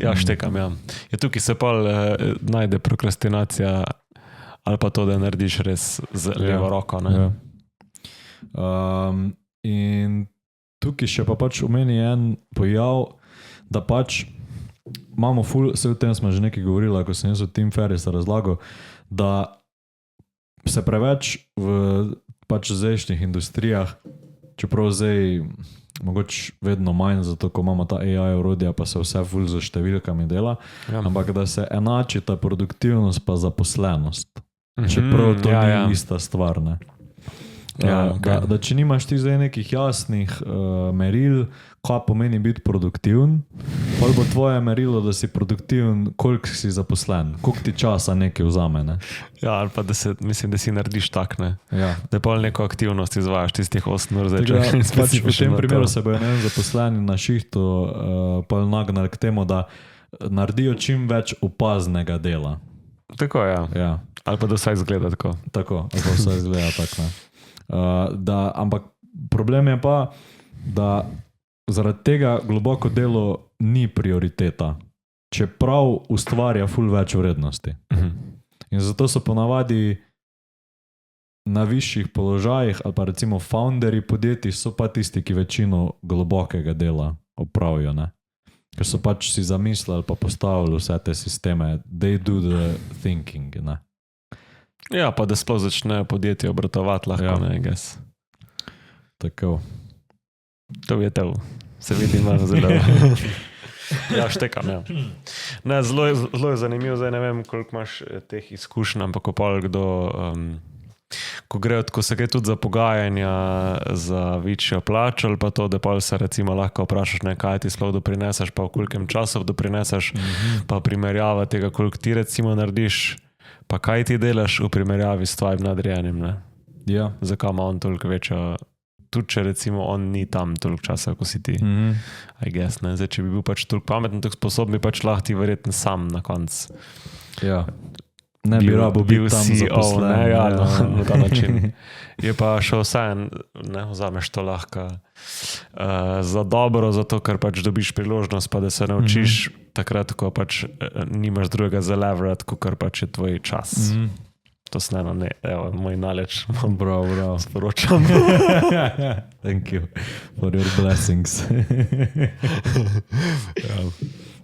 [SPEAKER 2] Ja, štekam, ja. Ja, tukaj se pa najde prokrastinacija ali pa to, da narediš res z levo roko. Ne?
[SPEAKER 3] Ja. In tukaj še pa pač omeni en pojav, da pač imamo vse o tem smo že nekaj govorili, ko sem jaz o Tim Ferrisa razlagal, da se preveč v pač zdajšnjih industrijah, čeprav zdaj mogoče vedno manj, zato ko imamo ta AI orodja, pa se vse ful z številkami dela,
[SPEAKER 2] Ja.
[SPEAKER 3] ampak da se enači ta produktivnost pa zaposlenost. Čeprav to ni ista stvar. Ne?
[SPEAKER 2] Ja, okay.
[SPEAKER 3] Da če nimaš ti zdaj nekih jasnih meril, kaj pomeni biti produktiven, pa bo tvoje merilo, da si produktiven, koliko si zaposlen, koliko ti časa nekaj vzame. Ne?
[SPEAKER 2] Ja, ali pa da si narediš tak, ne.
[SPEAKER 3] Ja.
[SPEAKER 2] Da pa neko aktivnost izvajaš tistih 8 ur zdaj.
[SPEAKER 3] Pač v tem primeru se bojo zaposleni na šihtu pa nagnali k temu, da naredijo čim več opaznega dela.
[SPEAKER 2] Tako, ja.
[SPEAKER 3] Ja.
[SPEAKER 2] Ali pa da vsaj izgleda tako.
[SPEAKER 3] Tako, ali pa vsaj izgleda tako. Ampak problem je pa, da zaradi tega globoko delo ni prioriteta, čeprav ustvarja ful več vrednosti. In zato so ponavadi na višjih položajih, ali pa recimo founderji podjetij so pa tisti, ki večino globokega dela opravijo, ne? Ker so pač si zamislili pa postavili vse te sisteme, they do the thinking, ne?
[SPEAKER 2] Ja, pa da sploh začnejo podjetje obratovati lahko,
[SPEAKER 3] Ja.
[SPEAKER 2] ne, I guess.
[SPEAKER 3] Tako.
[SPEAKER 2] To je to. Se vidi malo zelo. Ja, štekam, ja. Ne, zelo je zanimivo, zdaj ne vem, koliko imaš teh izkušenj, ampak ko se gre tudi za pogajanja za večjo plačo ali pa to, da pa se recimo lahko vprašaš, ne, kaj ti sploh doprineseš, pa v kolikem času doprineseš, pa primerjava tega, koliko ti recimo narediš, pa kaj ti delaš v primerjavi s tvojim nadrejenim, ne.
[SPEAKER 3] Ja.
[SPEAKER 2] Zakaj ima on toliko večjo, tudi če recimo on ni tam toliko časa, ko si ti, I guess, ne. Zdaj, če bi bil pač toliko pameten, toliko sposoben, bi pač lahko ti verjetno sam na koncu.
[SPEAKER 3] Ja. Ne bi rabo bil tam zaposlen.
[SPEAKER 2] Ne, ja, na ta način. Je pa še vsaj, ne, vzameš to lahko za dobro, zato ker pač dobiš priložnost, pa da se naučiš takrat, ko pač nimaš drugega za leverati, kot pač je tvoj čas. To sneno, ne, evo, moj knowledge.
[SPEAKER 3] Bravo.
[SPEAKER 2] Sporočam.
[SPEAKER 3] Thank you for your blessings.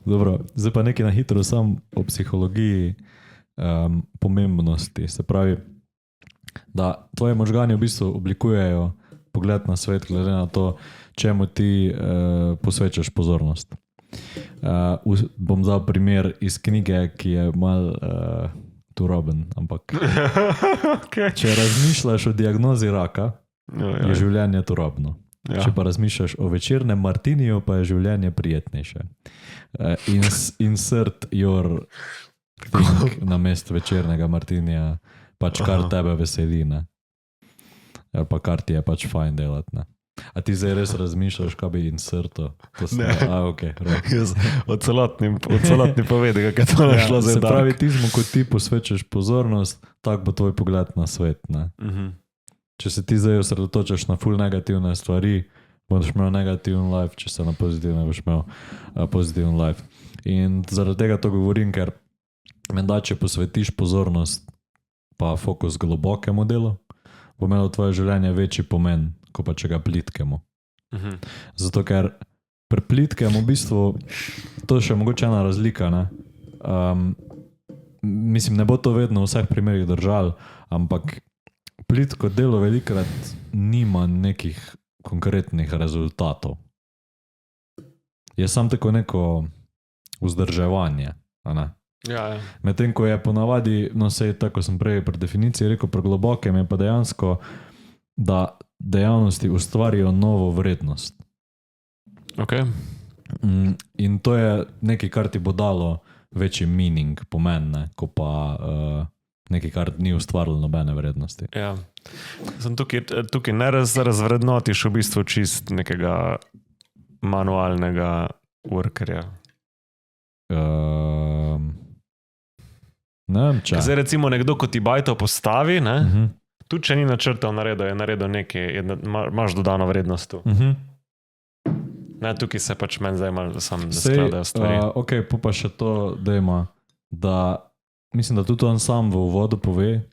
[SPEAKER 3] Dobro, zdaj pa nekaj na hitro sam o psihologiji pomembnosti. Se pravi, da tvoje možgani v bistvu oblikujejo pogled na svet, glede na to, čemu ti posvečaš pozornost. Bom dal primer iz knjige, ki je mal turoben, ampak če razmišljaš o diagnozi raka, je življenje turobno. Ja. Če pa razmišljaš o večernem martiniju, pa je življenje prijetnejše. Insert your thing na mesto večernega martinija, pač kar tebe veseli, ne? Ali pa kar ti je pač fajn delati, ne? A ti zdaj res razmišljaš, kaj bi inserto?
[SPEAKER 2] Ne.
[SPEAKER 3] Okay,
[SPEAKER 2] od celotni povedi, kako je to našlo za
[SPEAKER 3] se pravi, tizmu, ko ti posvečaš pozornost, tak bo tvoj pogled na svet, ne? Če se ti zdaj osredotočaš na ful negativne stvari, boš imel negativen life, če se na pozitivne boš imel pozitiven life. In zaradi tega to govorim, ker menda, če posvetiš pozornost pa fokus globokemu delu, bo imelo tvoje življenje večji pomen, ko pa če ga plitkemu. Zato, ker pri plitkemu v bistvu, to je še mogoče ena razlika, ne? Mislim, ne bo to vedno v vseh primerih držal, ampak plitko delo velikrat nima nekih konkretnih rezultatov. Je samo tako neko vzdrževanje, a ne?
[SPEAKER 2] Ja.
[SPEAKER 3] Medtem ko je ponavadi, no sej tako sem prej pri definiciji rekel, pri globokem je pa dejansko, da dejavnosti ustvarijo novo vrednost.
[SPEAKER 2] Ok.
[SPEAKER 3] In to je nekaj, kar ti bo dalo večji meaning, pomen, ne, ko pa nekaj, kar ni ustvarilo nobene vrednosti.
[SPEAKER 2] Ja. Sem tukaj ne razvrednotiš v bistvu čist nekega manualnega workerja.
[SPEAKER 3] Ne vem, če.
[SPEAKER 2] Zdaj recimo nekdo, ko ti bajto postavi, ne, tudi če ni načrtov naredil, je naredil nekaj, imaš dodano vrednost tu. Ne, tukaj se pač meni zdaj malo sam skladajo stvari.
[SPEAKER 3] Ok, pa še to dejma, da mislim, da tudi on sam v uvodu pove,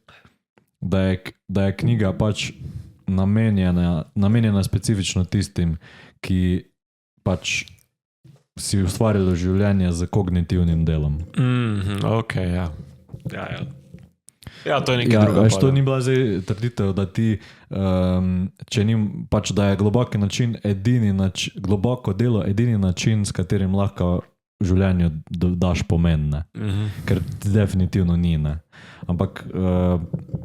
[SPEAKER 3] da je knjiga pač namenjena specifično tistim, ki pač si ustvarilo življenje z kognitivnim delom.
[SPEAKER 2] Ok, ja. Ja, to je nekaj druga.
[SPEAKER 3] To ni bila zdaj trditev, da ti, če ni, pač da je globoko delo edini način, s katerim lahko življenju daš pomen, ne. Ker definitivno ni, ne. Ampak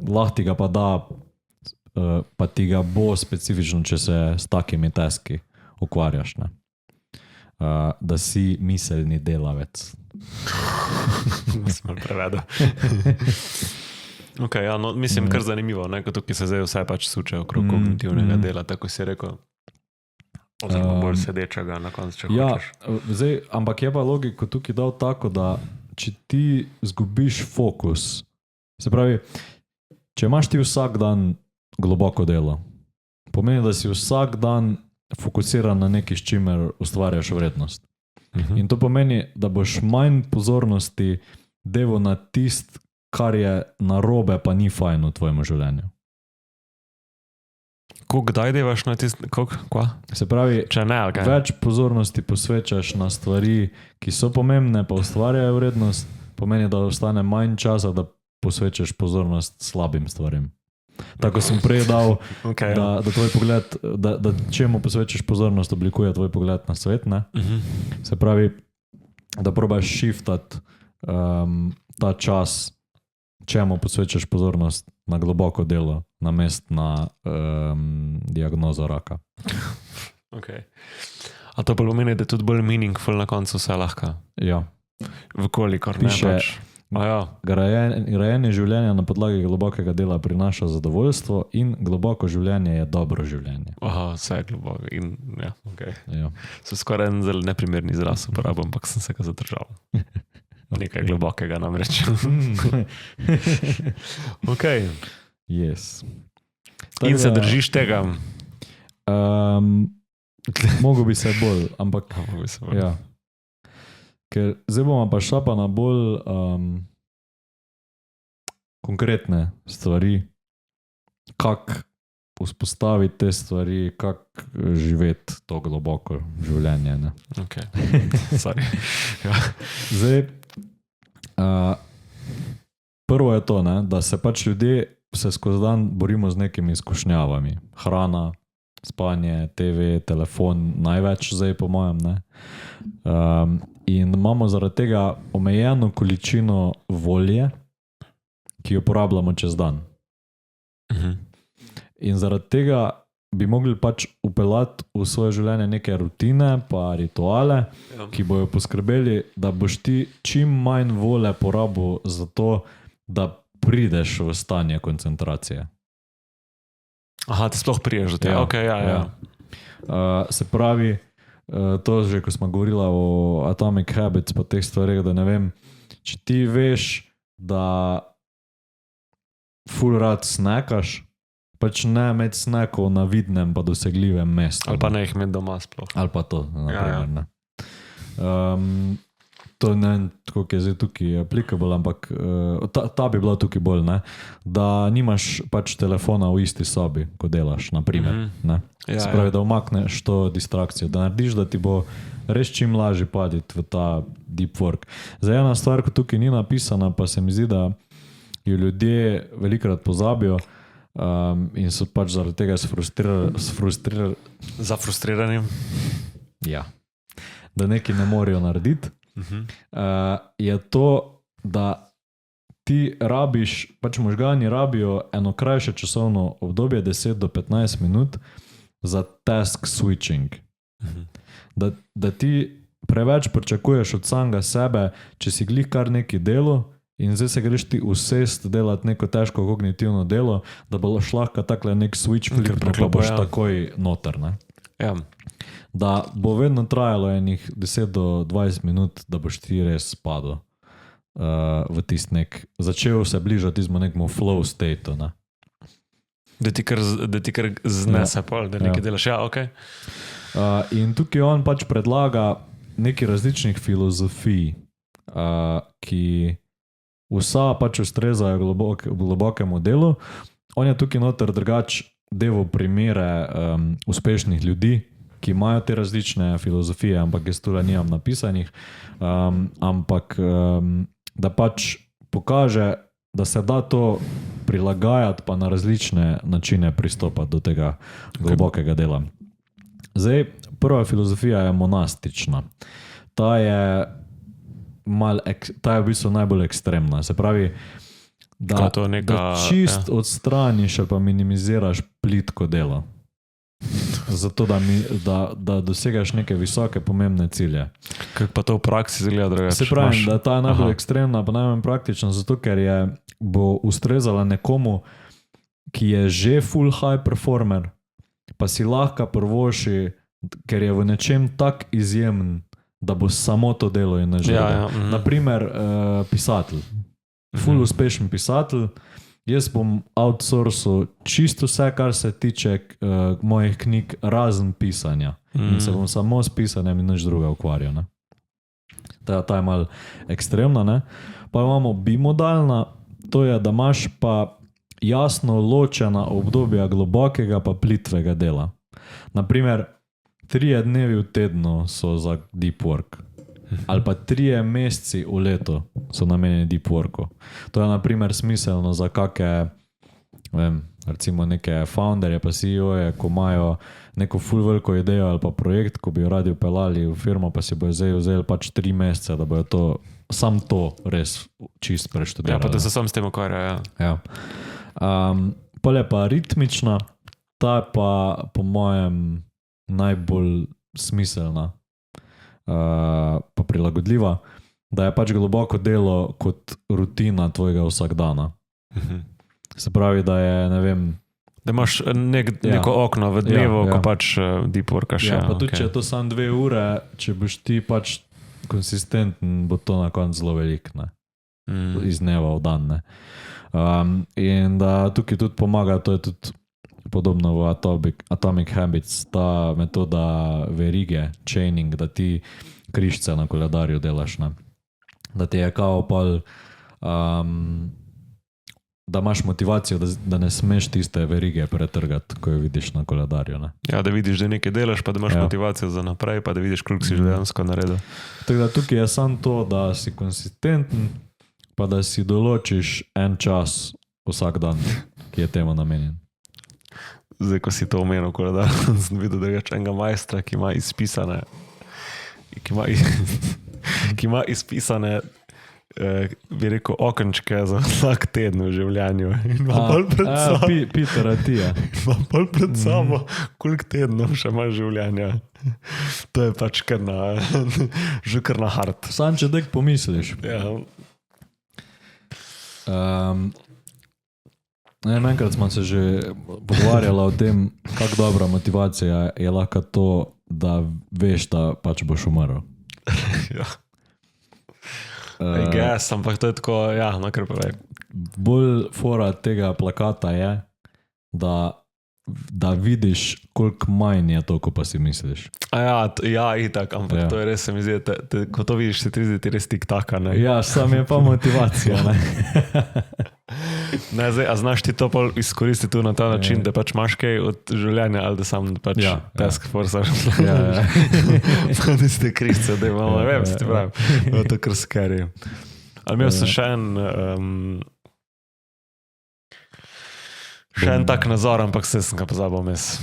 [SPEAKER 3] lahko ti ga pa da, pa ti ga bo specifično, če se s takimi taski ukvarjaš, ne. da si miselni delavec.
[SPEAKER 2] Nisem prevedel. Okay, ja, no, mislim, kar zanimivo, ne, kot tukaj se zdaj vse pač suče okrog kognitivnega dela, tako si rekel. Oziroma bolj sedečega na koncu, če hočeš.
[SPEAKER 3] Zdaj, ampak je pa logiko tukaj dal tako, da če ti zgubiš fokus, se pravi, če imaš ti vsak dan globoko delo, pomeni, da si vsak dan fokusiran na nekaj, s čimer ustvarjaš vrednost. In to pomeni, da boš manj pozornosti delal na tist, kar je narobe, pa ni fajn v tvojem življenju.
[SPEAKER 2] Kdaj devaš na tisti, kva?
[SPEAKER 3] Se pravi,
[SPEAKER 2] če ne, ali kaj?
[SPEAKER 3] Več pozornosti posvečaš na stvari, ki so pomembne, pa ustvarjajo vrednost, pomeni, da ostane manj časa, da posvečaš pozornost slabim stvarim. Tako sem prej dal,
[SPEAKER 2] Okay,
[SPEAKER 3] da tvoj pogled, da čemu posvečaš pozornost, oblikuje tvoj pogled na svet, ne? Se pravi, da probaš shiftati ta čas, čemu posvečaš pozornost na globoko delo, namest na diagnozo raka.
[SPEAKER 2] Okay. A to pa pomeni, da je tudi bolj meaningful na koncu vse lahko?
[SPEAKER 3] Ja.
[SPEAKER 2] Vkolikor ne
[SPEAKER 3] Piše,
[SPEAKER 2] pač. Ja.
[SPEAKER 3] Grajenje življenja na podlagi globokega dela prinaša zadovoljstvo in globoko življenje je dobro življenje.
[SPEAKER 2] Aha, vse je globoko. In, ja, okay.
[SPEAKER 3] Ja.
[SPEAKER 2] So skoraj en zelo neprimerni izraz uporabljam, ampak sem se ga zadržal. Nekaj globokega namreč. Okay.
[SPEAKER 3] Yes.
[SPEAKER 2] In se držiš tega?
[SPEAKER 3] Mogo bi se bolj, ampak
[SPEAKER 2] Bi se bolj.
[SPEAKER 3] ja. Ker zdaj bomo pa šla pa na bolj konkretne stvari, kako vzpostaviti te stvari, kako živeti to globoko življenje. Ne?
[SPEAKER 2] Okay. Sorry. Ja.
[SPEAKER 3] Zdaj, prvo je to, ne, da se pač ljudje se skozi dan borimo z nekimi izkušnjavami. Hrana, spanje, TV, telefon, največ zdaj po mojem. Ne. In imamo zaradi tega omejeno količino volje, ki jo porabljamo čez dan. In zaradi tega bi mogli pač upeljati v svoje življenje neke rutine pa rituale, ki bojo poskrbeli, da boš ti čim manj volje porabil za to, da prideš v stanje koncentracije.
[SPEAKER 2] Aha, ti sploh priješ do tega.
[SPEAKER 3] Ja,
[SPEAKER 2] Okay, ja.
[SPEAKER 3] Se pravi, to že, ko smo govorili o Atomic Habits pa teh stvarih, da ne vem, če ti veš, da ful rad snekaš, pač ne imeti snekov na vidnem pa dosegljivem mestu.
[SPEAKER 2] Ali pa ne jih imeti doma sploh.
[SPEAKER 3] Ali pa to, naprimer,
[SPEAKER 2] Ja.
[SPEAKER 3] ne. To ne vem, kako je zdaj tukaj applicable, ampak ta bi bila tukaj bolj, ne, da nimaš pač telefona v isti sobi, ko delaš, naprimer. Ne.
[SPEAKER 2] Ja,
[SPEAKER 3] Se pravi, da umakneš to distrakcijo, da narediš, da ti bo res čim lažje paditi v ta deep work. Zdaj ena stvar, ko tukaj ni napisana, pa se mi zdi, da jo ljudje velikrat pozabijo in so pač zaradi tega sfrustrirani.
[SPEAKER 2] Za frustriranim.
[SPEAKER 3] Ja. Da nekaj ne morejo narediti. Je to, da ti rabiš, pač možgani rabijo eno krajše časovno obdobje, 10 do 15 minut, za task switching. Da ti preveč pričakuješ od samega sebe, če si glih kar neki delo in zdaj se greš ti usest delati neko težko kognitivno delo, da boš lahko takle nek switch flip, pa boš takoj noter. Ne?
[SPEAKER 2] Ja.
[SPEAKER 3] Da bo vedno trajalo enih 10 do 20 minut, da boš ti res spadal v tist nek, začel se bližati tizmo nekemu flow stateu. Ne?
[SPEAKER 2] Da ti kar znese pol, da nekaj delaš. Ja, ok.
[SPEAKER 3] In tukaj on pač predlaga nekaj različnih filozofij, ki vsa pač ustrezajo globokemu delu. On je tukaj noter drugač delal primere uspešnih ljudi, ki imajo te različne filozofije, ampak jaz tule nimam napisanih, ampak da pač pokaže, da se da to prilagajati pa na različne načine pristopati do tega globokega dela. Zdaj, prva filozofija je monastična. Ta je v bistvu najbolj ekstremna. Se pravi, da čist odstraniš ali pa minimiziraš plitko delo. zato da dosegaš neke visoke, pomembne cilje.
[SPEAKER 2] Kako pa to v praksi izgleda drugače?
[SPEAKER 3] Se pravi, da ta je najbolj ekstremna, pa najmanj praktična, zato ker bo ustrezala nekomu, ki je že full high performer, pa si lahko prvoši, ker je v nečem tak izjemen, da bo samo to delo in ne želel. Naprimer, pisatelj. Full uspešen pisatelj. Jaz bom outsourcal čisto vse, kar se tiče mojih knjig, razen pisanja. In se bom samo s pisanjem in nič druga ukvarjal. Ne? Ta je malo ekstremna. Ne? Pa imamo bimodalna, to je, da imaš pa jasno ločena obdobja globokega pa plitvega dela. Naprimer, 3 dnevi v tednu so za deep work. Ali pa 3 meseci v letu so namenjeni deep worku. To je naprimer smiselno za kakšne, recimo neke founderje pa CEO-je, ko imajo neko full veliko idejo ali pa projekt, ko bi jo radi upeljali v firmo, pa si bojo vzeli pač 3 mesece, da bojo to res čist preštudirali.
[SPEAKER 2] Ja, pa da se sam s tem ukvarjajo.
[SPEAKER 3] Ja. Pol je pa ritmična, ta je pa po mojem najbolj smiselna pa prilagodljiva, da je pač globoko delo kot rutina tvojega vsakdana. Se pravi, da je, ne vem...
[SPEAKER 2] Da imaš neko okno v dnevu, ko pač deep workaš.
[SPEAKER 3] Ja, pa tudi če je to samo 2 ure, če boš ti pač konsistenten, bo to na koncu zelo velik, ne? Iz dneva v dan. Ne? In da tukaj tudi pomaga, to je tudi podobno v Atomic Habits, ta metoda verige, chaining, da ti križce na koledarju delaš. Ne? Da ti je kao pol, da imaš motivacijo, da ne smeš tiste verige pretrgati, ko jo vidiš na koledarju. Ne?
[SPEAKER 2] Ja, da vidiš, da nekaj delaš, pa da imaš motivacijo za naprej, pa da vidiš, koliko si že dejansko naredil.
[SPEAKER 3] Tako da tukaj je samo to, da si konsistenten, pa da si določiš en čas vsak dan, ki je temu namenjen.
[SPEAKER 2] Zdaj, ko si to omenil, koledar, sem videl drugače enega majstra, ki ima izpisane bi rekel, okenčke za vsak teden v življenju. In ima bolj pred sabo.
[SPEAKER 3] Petera Tija.
[SPEAKER 2] Ima bolj pred sabo, koliko tednov še ima življenja. To je pač že kar na hard.
[SPEAKER 3] Sam če dek pomisliš.
[SPEAKER 2] Ja.
[SPEAKER 3] Enkrat smo se že pogovarjali o tem, kako dobra motivacija je lahko to, da veš, da pač boš umrl.
[SPEAKER 2] Ja. I guess, ampak to je tako, ja, no kar povej.
[SPEAKER 3] Bolj fora tega plakata je, da vidiš, koliko manj je to, ko pa si misliš.
[SPEAKER 2] Ja, itak, ampak to je res, se mi zdi, ko to vidiš, se ti zdi res tik-taka. Ne?
[SPEAKER 3] Ja, sam je pa motivacija. Ne?
[SPEAKER 2] Ne, zdaj, a znaš ti to pol izkoristiti tudi na ta način, da pač imaš kaj od življenja, ali da sam pač task force.
[SPEAKER 3] Ja.
[SPEAKER 2] Pa tiste križce, da imamo, ne vem, se ti pravim, to kar skeri. Ali imel sem še en tak nazor, ampak se sem ga pozabil mes.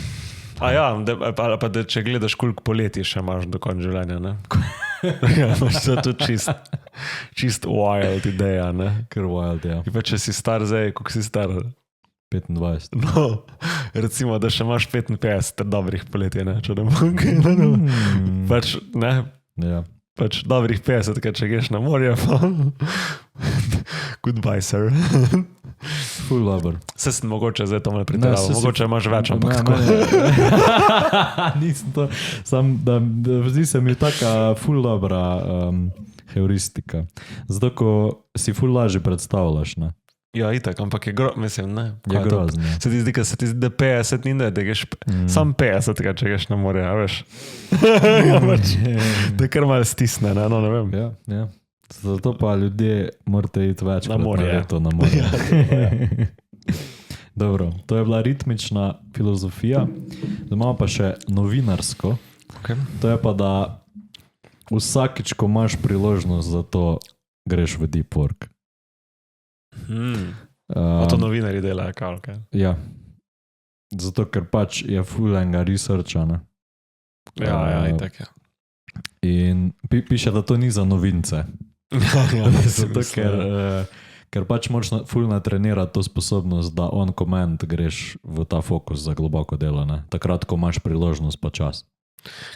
[SPEAKER 2] Pa da če gledaš, koliko poletij še imaš do konca življenja, ne? Ja, to je tudi čist wild ideja, ne?
[SPEAKER 3] Ker wild, ja.
[SPEAKER 2] In pa če si star zdaj, koliko si star?
[SPEAKER 3] 25.
[SPEAKER 2] No, recimo, da še imaš 55 dobrih poletij, ne? Če ne bom pač, ne?
[SPEAKER 3] Ja.
[SPEAKER 2] Pač dobrih 50, ker če greš na morje, pa goodbye, sir.
[SPEAKER 3] Ful dobro.
[SPEAKER 2] Se sem mogoče zdaj to me pritiral, mogoče imaš več, ampak tako.
[SPEAKER 3] Nisem to, zdi se mi taka ful dobra heuristika. Zato, ko si ful lažje predstavljaš, ne?
[SPEAKER 2] Ja, itak, ampak je mislim, ne.
[SPEAKER 3] Je grozno.
[SPEAKER 2] Se ti zdi, da 50 ni, da greš sam 50, če greš na morje, a veš? Da kar malo stisne, ne, no, ne vem.
[SPEAKER 3] Ja. Zato pa ljudje morate iti večkrat
[SPEAKER 2] na
[SPEAKER 3] leto na morje. Dobro, to je bila ritmična filozofija. Imamo pa še novinarsko.
[SPEAKER 2] Okay.
[SPEAKER 3] To je pa, da vsakič, ko imaš priložnost za to, greš v deep work.
[SPEAKER 2] Pa to novinari delajo, kaj?
[SPEAKER 3] Ja. Zato, ker pač je ful enega researcha, ne?
[SPEAKER 2] Ja, itak, ja.
[SPEAKER 3] In piše, da to ni za novince.
[SPEAKER 2] Ja,
[SPEAKER 3] zato, Ker pač moraš ful natrenirati to sposobnost, da on command greš v ta fokus za globoko delo, ne? Takrat, ko imaš priložnost pa čas.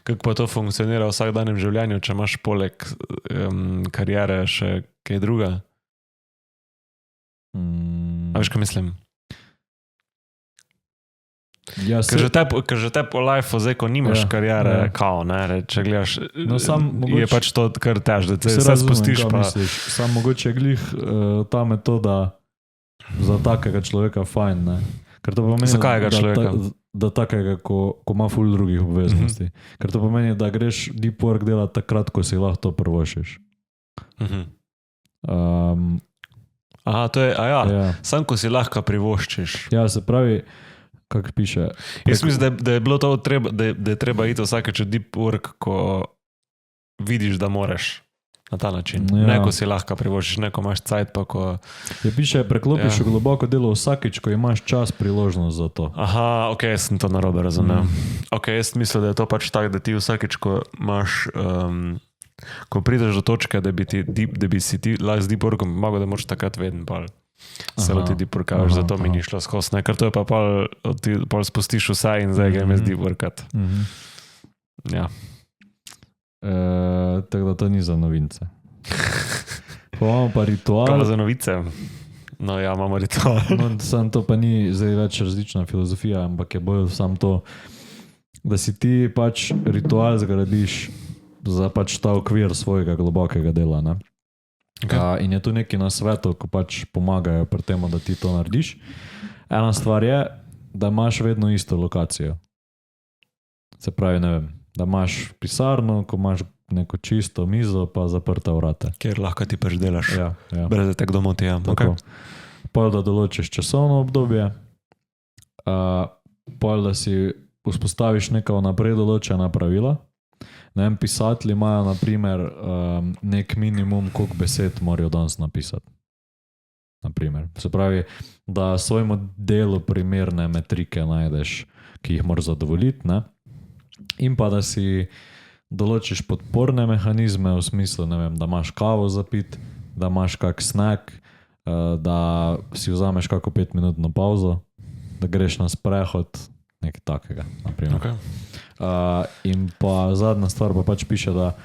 [SPEAKER 2] Kako pa to funkcionira v vsakdanjem življenju, če imaš poleg karijere še kaj druga? A veš, kaj mislim?
[SPEAKER 3] Ja,
[SPEAKER 2] Ker že te po lifeu, zdaj, ko nimaš karijere, kao, ne, če gledaš, je pač to kar tež, da se spustiš pa...
[SPEAKER 3] Sam mogoče je glih ta metoda za takega človeka fajn, ne? Ker to pomeni,
[SPEAKER 2] za kakega človeka?
[SPEAKER 3] Da takega, ko ima ful drugih obveznosti. Ker to pomeni, da greš deep work delati takrat, ko si lahko to prvošiš.
[SPEAKER 2] Aha, to je, sam ko si lahko privoščiš.
[SPEAKER 3] Ja, se pravi, kako piše.
[SPEAKER 2] Jaz mislim, da je bilo to da je treba iti vsakeč v deep work, ko vidiš, da moraš na ta način. Ne, ko si lahko privoščiš, ne, ko imaš cajt, pa ko...
[SPEAKER 3] Ja, piše, preklopiš v globoko delo vsakeč, ko imaš čas, priložnost za to.
[SPEAKER 2] Aha, ok, jaz sem to narobe razumel. Ok, jaz mislim, da je to pač tak, da ti vsakeč, ko imaš... ko prideš do točke, da bi si ti lahko z deep workom pomagal, da moraš takrat vedno se loti deep workavaš, zato mi ni šlo skozi, ne, ker to je pa pol spustiš vsaj in zdaj grem jaz deep workat. Ja.
[SPEAKER 3] Tako da to ni za novince. Pa imamo pa ritual.
[SPEAKER 2] Kaj za novice? No ja, imamo ritual.
[SPEAKER 3] No, sam to pa ni zdaj več različna filozofija, ampak je bolj sam to, da si ti pač ritual zgradiš za pač ta okvir svojega globokega dela, ne? Okay. In je tu neki nasvetov, ko pač pomagajo pri tem, da ti to narediš. Ena stvar je, da imaš vedno isto lokacijo. Se pravi, ne vem, da imaš pisarno, ko imaš neko čisto mizo, pa zaprta vrata.
[SPEAKER 2] Kjer lahko ti pač delaš.
[SPEAKER 3] Ja.
[SPEAKER 2] Brez da te kdo moti. Okay.
[SPEAKER 3] Pol, da določiš časovno obdobje, pol, da si vzpostaviš neka vnaprej določena pravila. Ne vem, pisatelji imajo, na primer, nek minimum, koliko besed morajo danes napisati. Naprimer. Se pravi, da svojemu delu primerne metrike najdeš, ki jih moraš zadovoljiti, ne? In pa, da si določiš podporne mehanizme v smislu, ne vem, da imaš kavo za pit, da imaš kak snack, da si vzameš kako 5-minutno pauzo, da greš na sprehod, nekaj takega, naprimer.
[SPEAKER 2] Okay.
[SPEAKER 3] In pa zadnja stvar pa pač piše, da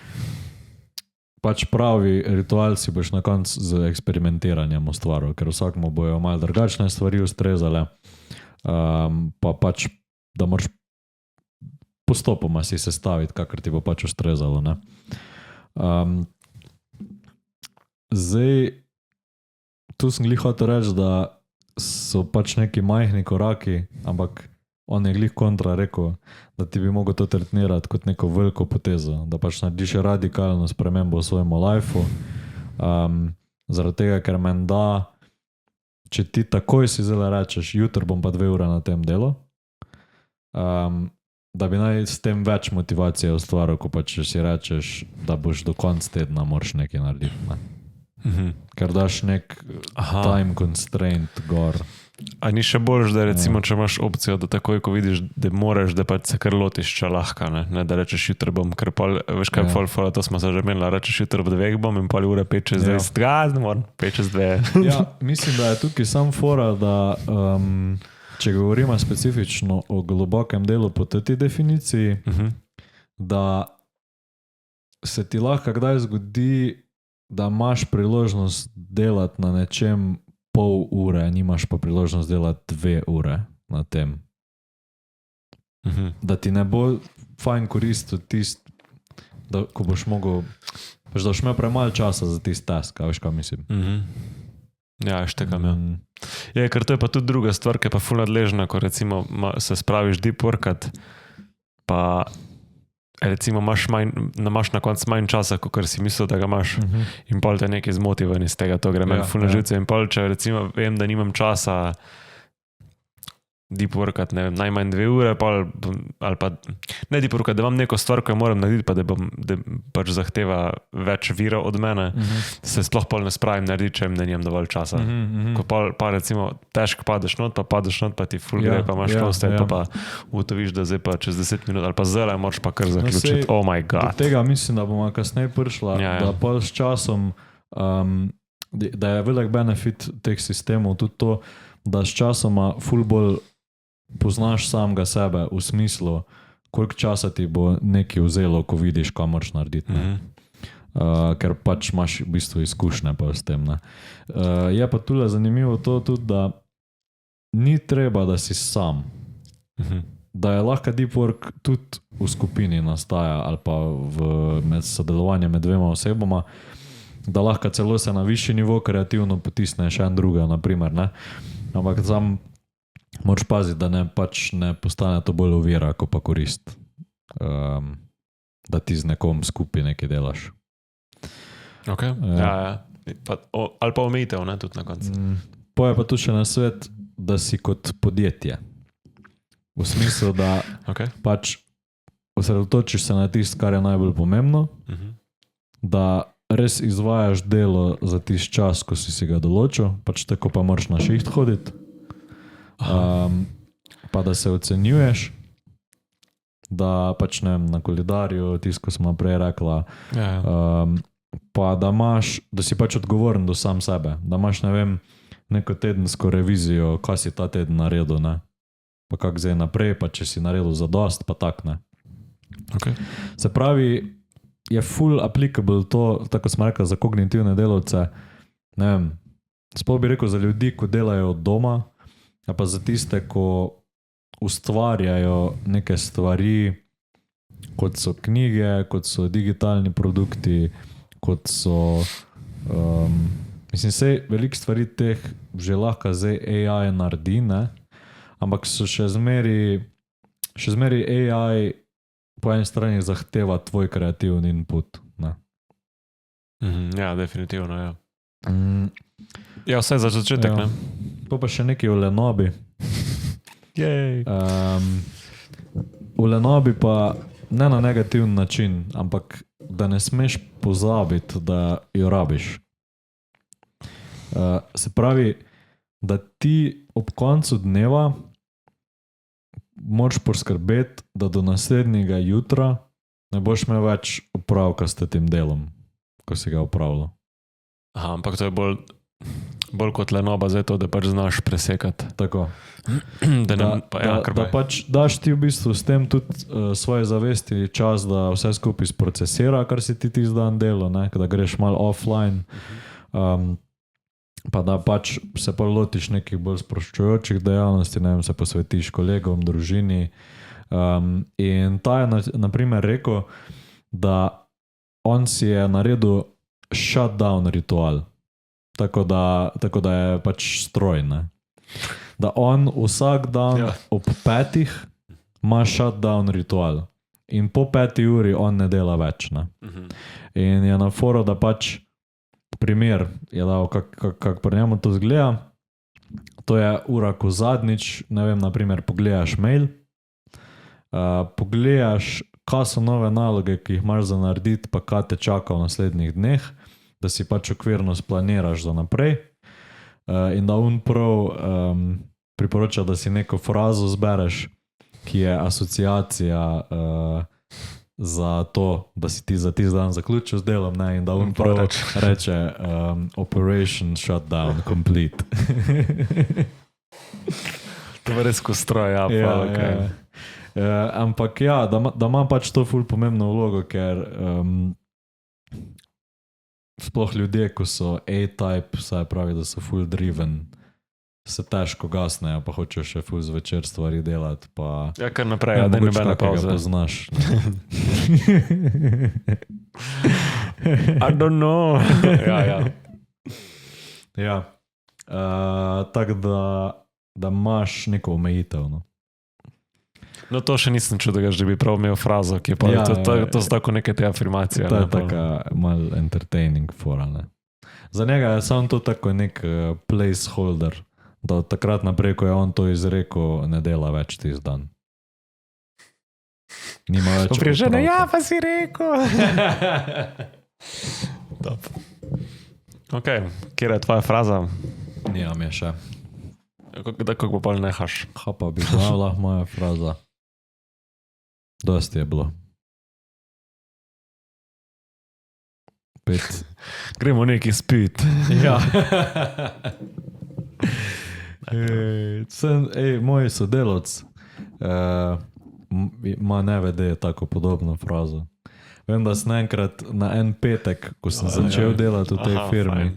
[SPEAKER 3] pač pravi ritual si boš na koncu z eksperimentiranjem ustvaril, ker vsakmu bojo malo drugačne stvari ustrezale, pa pač, da moraš postopoma si sestaviti, kakor ti bo pač ustrezalo, ne. Zdaj, tu sem glih hotel reči, da so pač neki majhni koraki, ampak on je glih kontra rekel, da ti bi mogel to trenirati kot neko veliko potezo, da pač narediš radikalno spremembo v svojemu lifeu, zaradi tega, ker menda, če ti takoj si zelo rečeš, jutri bom pa 2 ure na tem delu, da bi naj s tem več motivacije ustvaril, ko pa če si rečeš, da boš do konca tedna moraš nekaj narediti, ne? Ker daš nek time constraint gor.
[SPEAKER 2] A ni še boljš, da recimo, če imaš opcijo, da takoj, ko vidiš, da moraš, da pač se kar lotiš, če lahko, ne, da rečeš jutri bom, ker pol, veš kaj, to smo se že menili, rečeš jutri ob 2 bom in pol ure 5:20, ne moram, 5:02.
[SPEAKER 3] Ja, mislim, da je tukaj sam fora, da če govorimo specifično o globokem delu po tej definiciji, da se ti lahko kdaj zgodi, da imaš priložnost delati na nečem pol ure, nimaš pa priložnost delati 2 ure na tem. Da ti ne bo fajn koristil tist, da ko boš mogel, da boš imel premalo časa za tist task, a veš kaj mislim.
[SPEAKER 2] Ja, štekam, ja. Je, ker to je pa tudi druga stvar, ki je pa ful nadležna, ko recimo se spraviš deep workat, pa recimo imaš na koncu manj časa, kot si mislil, da ga imaš, in pol te nekaj zmoti ven iz tega, to gre meni ful na živce, in pol, če recimo vem, da nimam časa deep workat, ne vem, najmanj 2 ure, ali pa ne deep workat, da imam neko stvar, ko jo moram narediti, pa da pač zahteva več virov od mene, se sploh pol ne spravim narediti, če jim ne nimam dovolj časa. Ko pa recimo težko padeš not, pa ti ful gre, pa imaš prostor, pa ugotoviš, da zdaj pa čez 10 minut, ali pa zdaj moraš pa kar zaključiti. Oh my god.
[SPEAKER 3] Do tega mislim, da bomo kasneje prišla, da pol s časom da je velik benefit teh sistemov tudi to, da s časoma ful bolj poznaš samega sebe v smislu, koliko časa ti bo nekaj vzelo, ko vidiš, kaj moraš narediti. Ker pač imaš v bistvu izkušnje pa s tem. Je pa tule zanimivo to tudi, da ni treba, da si sam. Da je lahko deep work tudi v skupini nastaja ali pa med sodelovanjem med dvema osebama, da lahko celo se na višji nivo kreativno potisneš en druga, naprimer, ne? Ampak sam moraš paziti, da ne postane to bolj ovira, kot pa korist. Da ti z nekom skupaj nekaj delaš.
[SPEAKER 2] Ok, ja. Ali pa omejitev, ne, tudi na koncu.
[SPEAKER 3] Je pa tu še na svet, da si kot podjetje. V smislu, da pač osredotočiš se na tisto, kar je najbolj pomembno, da res izvajaš delo za tisti čas, ko si ga določil, pač tako pa moraš na šiht hoditi, pa da se ocenjuješ, da pač ne vem, na koledarju, tisto, ko smo prej rekla, pa da si pač odgovoren do sam sebe, da imaš, ne vem, neko tedensko revizijo, kaj si ta teden naredil, ne? Pa kak zdaj naprej, pa če si naredil zadost, pa tak, ne. Se pravi, je full applicable to, tako smo rekli, za kognitivne delavce, ne vem, sploh bi rekel za ljudi, ko delajo od doma, a pa za tiste, ko ustvarjajo neke stvari, kot so knjige, kot so digitalni produkti, kot so, mislim, sej veliko stvari teh že lahko zdaj AI naredi, ne, ampak so še zmeri AI po eni strani zahteva tvoj kreativni input, ne.
[SPEAKER 2] Ja, definitivno, ja. Ja, vse za začetek, ne.
[SPEAKER 3] Pa še nekaj v Lenobi.
[SPEAKER 2] Jej.
[SPEAKER 3] V Lenobi pa ne na negativen način, ampak da ne smeš pozabiti, da jo rabiš. Se pravi, da ti ob koncu dneva moraš poskrbeti, da do naslednjega jutra ne boš imel več opravka s tem delom, ko si ga opravljal.
[SPEAKER 2] Aha, ampak to je bolj kot Lenoba zdaj to, da pač znaš presekati.
[SPEAKER 3] Tako.
[SPEAKER 2] Da
[SPEAKER 3] pač daš ti v bistvu s tem tudi svoje zavesti čas, da vse skupaj sprocesira, kar si ti dan delo, ne? Da greš malo offline, pa da pač se pa lotiš nekih bolj sproščujočih dejavnosti, ne vem, se posvetiš kolegom, družini. In ta je naprimer rekel, da on si je naredil shutdown ritual. Tako da je pač stroj, ne. Da on vsak dan ob 5 ima shutdown ritual. In po 5 uri on ne dela več, ne. In je na foru, da pač primer je dal, kak pri njemu to zgleda. To je ura, ko zadnjič, ne vem, naprimer pogledaš mail, pogledaš, kaj so nove naloge, ki jih imaš za narediti, pa kaj te čaka v naslednjih dneh, da si pač okvirno splaniraš za naprej. In da on prav priporoča, da si neko frazo zbereš, ki je asociacija za to, da si ti za tisti dan zaključil z delom, ne, in da on prav reče Operation Shutdown Complete.
[SPEAKER 2] To je res ko stroj,
[SPEAKER 3] ampak ja, da ima pač to ful pomembno vlogo, ker sploh ljudje, ko so A-type, saj pravi, da so full driven, se težko gasnejo, pa hočejo še ful zvečer stvari delati, pa...
[SPEAKER 2] Ja, kar naprej, da ne bene pauze.
[SPEAKER 3] Poznaš.
[SPEAKER 2] I don't know.
[SPEAKER 3] Ja. Tako da imaš neko omejitev, no.
[SPEAKER 2] No, to še nisem čutil, da bi prav imel frazo, ki je pa to so tako neke te afirmacije.
[SPEAKER 3] To je taka mal entertaining fora, ne. Za njega je samo to tako nek placeholder, da takrat naprej, ko je on to izrekel, ne dela več tisti dan. Nima več
[SPEAKER 2] opravka. Ja, pa si rekel. Ok, kjer je tvoja fraza?
[SPEAKER 3] Nijam je še.
[SPEAKER 2] Kako pa pol nehaš?
[SPEAKER 3] Pa bi znala moja fraza. Dosti je bilo. spet.
[SPEAKER 2] Gremo neki spit.
[SPEAKER 3] Ja. Moj sodelavc ima nevede tako podobno frazo. Vem, da sem enkrat na en petek, ko sem začel delati v tej firmi,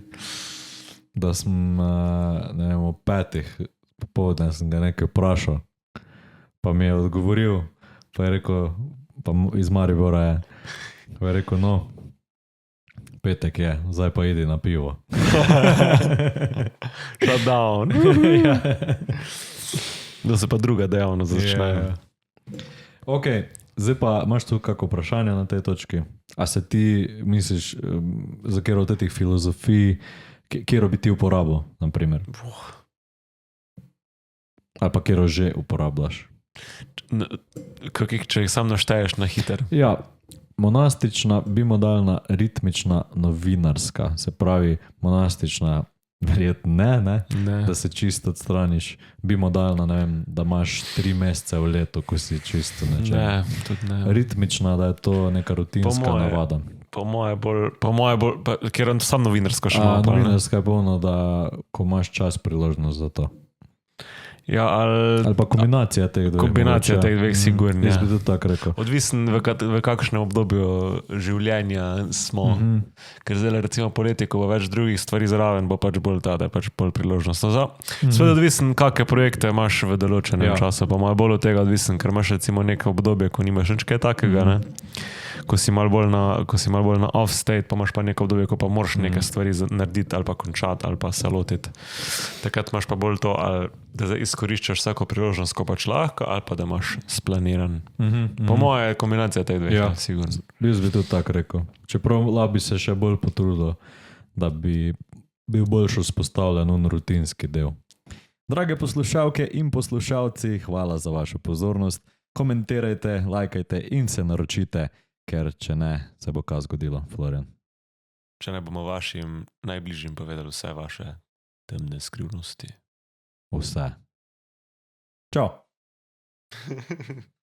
[SPEAKER 3] da sem, ne vem, o 5:00 popoldne sem ga nekaj vprašal, pa mi je odgovoril, pa je rekel, pa iz Maribora je, pa je rekel, no, petek je, zdaj pa idi na pivo.
[SPEAKER 2] Shut down.
[SPEAKER 3] Ja.
[SPEAKER 2] Da se pa druga dejavnost začne.
[SPEAKER 3] Ja. Ok, zdaj pa imaš tu kako vprašanje na tej točki? A se ti misliš, za kjer od teh filozofij, kjer bi ti uporabil, na primer? Ali pa kjer že uporabljaš?
[SPEAKER 2] Če jih sam našteješ na hiter.
[SPEAKER 3] Ja, monastična, bimodalna, ritmična, novinarska. Se pravi, monastična, verjetno ne, da se čisto odstraniš. Bimodalna, ne vem, da imaš 3 mesece v letu, ko si čisto nečem.
[SPEAKER 2] Ne, tudi ne.
[SPEAKER 3] Ritmična, da je to neka rutinska navada.
[SPEAKER 2] Po moje bolj, ker je sam novinarsko še malo.
[SPEAKER 3] Novinarska je bolno, da ko imaš čas, priložnost za to.
[SPEAKER 2] Ja, ali
[SPEAKER 3] pa kombinacija teh dveh.
[SPEAKER 2] Kombinacija teh dveh, sigurno.
[SPEAKER 3] Jaz bi tudi tako rekel.
[SPEAKER 2] Odvisen v kakšnem obdobju življenja smo. Ker zdaj recimo poleti, ko bo več drugih stvari zraven, bo pač bolj ta, da je pač bolj priložnost. Sveda odvisen, kakšne projekte imaš v določenem času, pa malo bolj od tega odvisen, ker imaš recimo neko obdobje, ko nimaš nič kaj takega, ne? Ko si malo bolj na off state, pa imaš pa neko obdobje, ko pa moraš neke stvari narediti ali pa končati ali pa se lotiti. Takrat imaš pa bolj to, ali da zdaj izkoriščaš vsako priložnost, ko pač lahko, ali pa da imaš splaniran. Po moje je kombinacija teh dveh, sigurno.
[SPEAKER 3] Jaz bi tudi tako rekel. Čeprav bi se še bolj potrudil, da bi bil boljš vzpostavljen rutinski del. Drage poslušalke in poslušalci, hvala za vašo pozornost. Komentirajte, lajkajte in se naročite, ker če ne, se bo kaj zgodilo, Florian.
[SPEAKER 2] Če ne bomo vašim najbližjim povedali vse vaše temne skrivnosti.
[SPEAKER 3] Vse. Čau.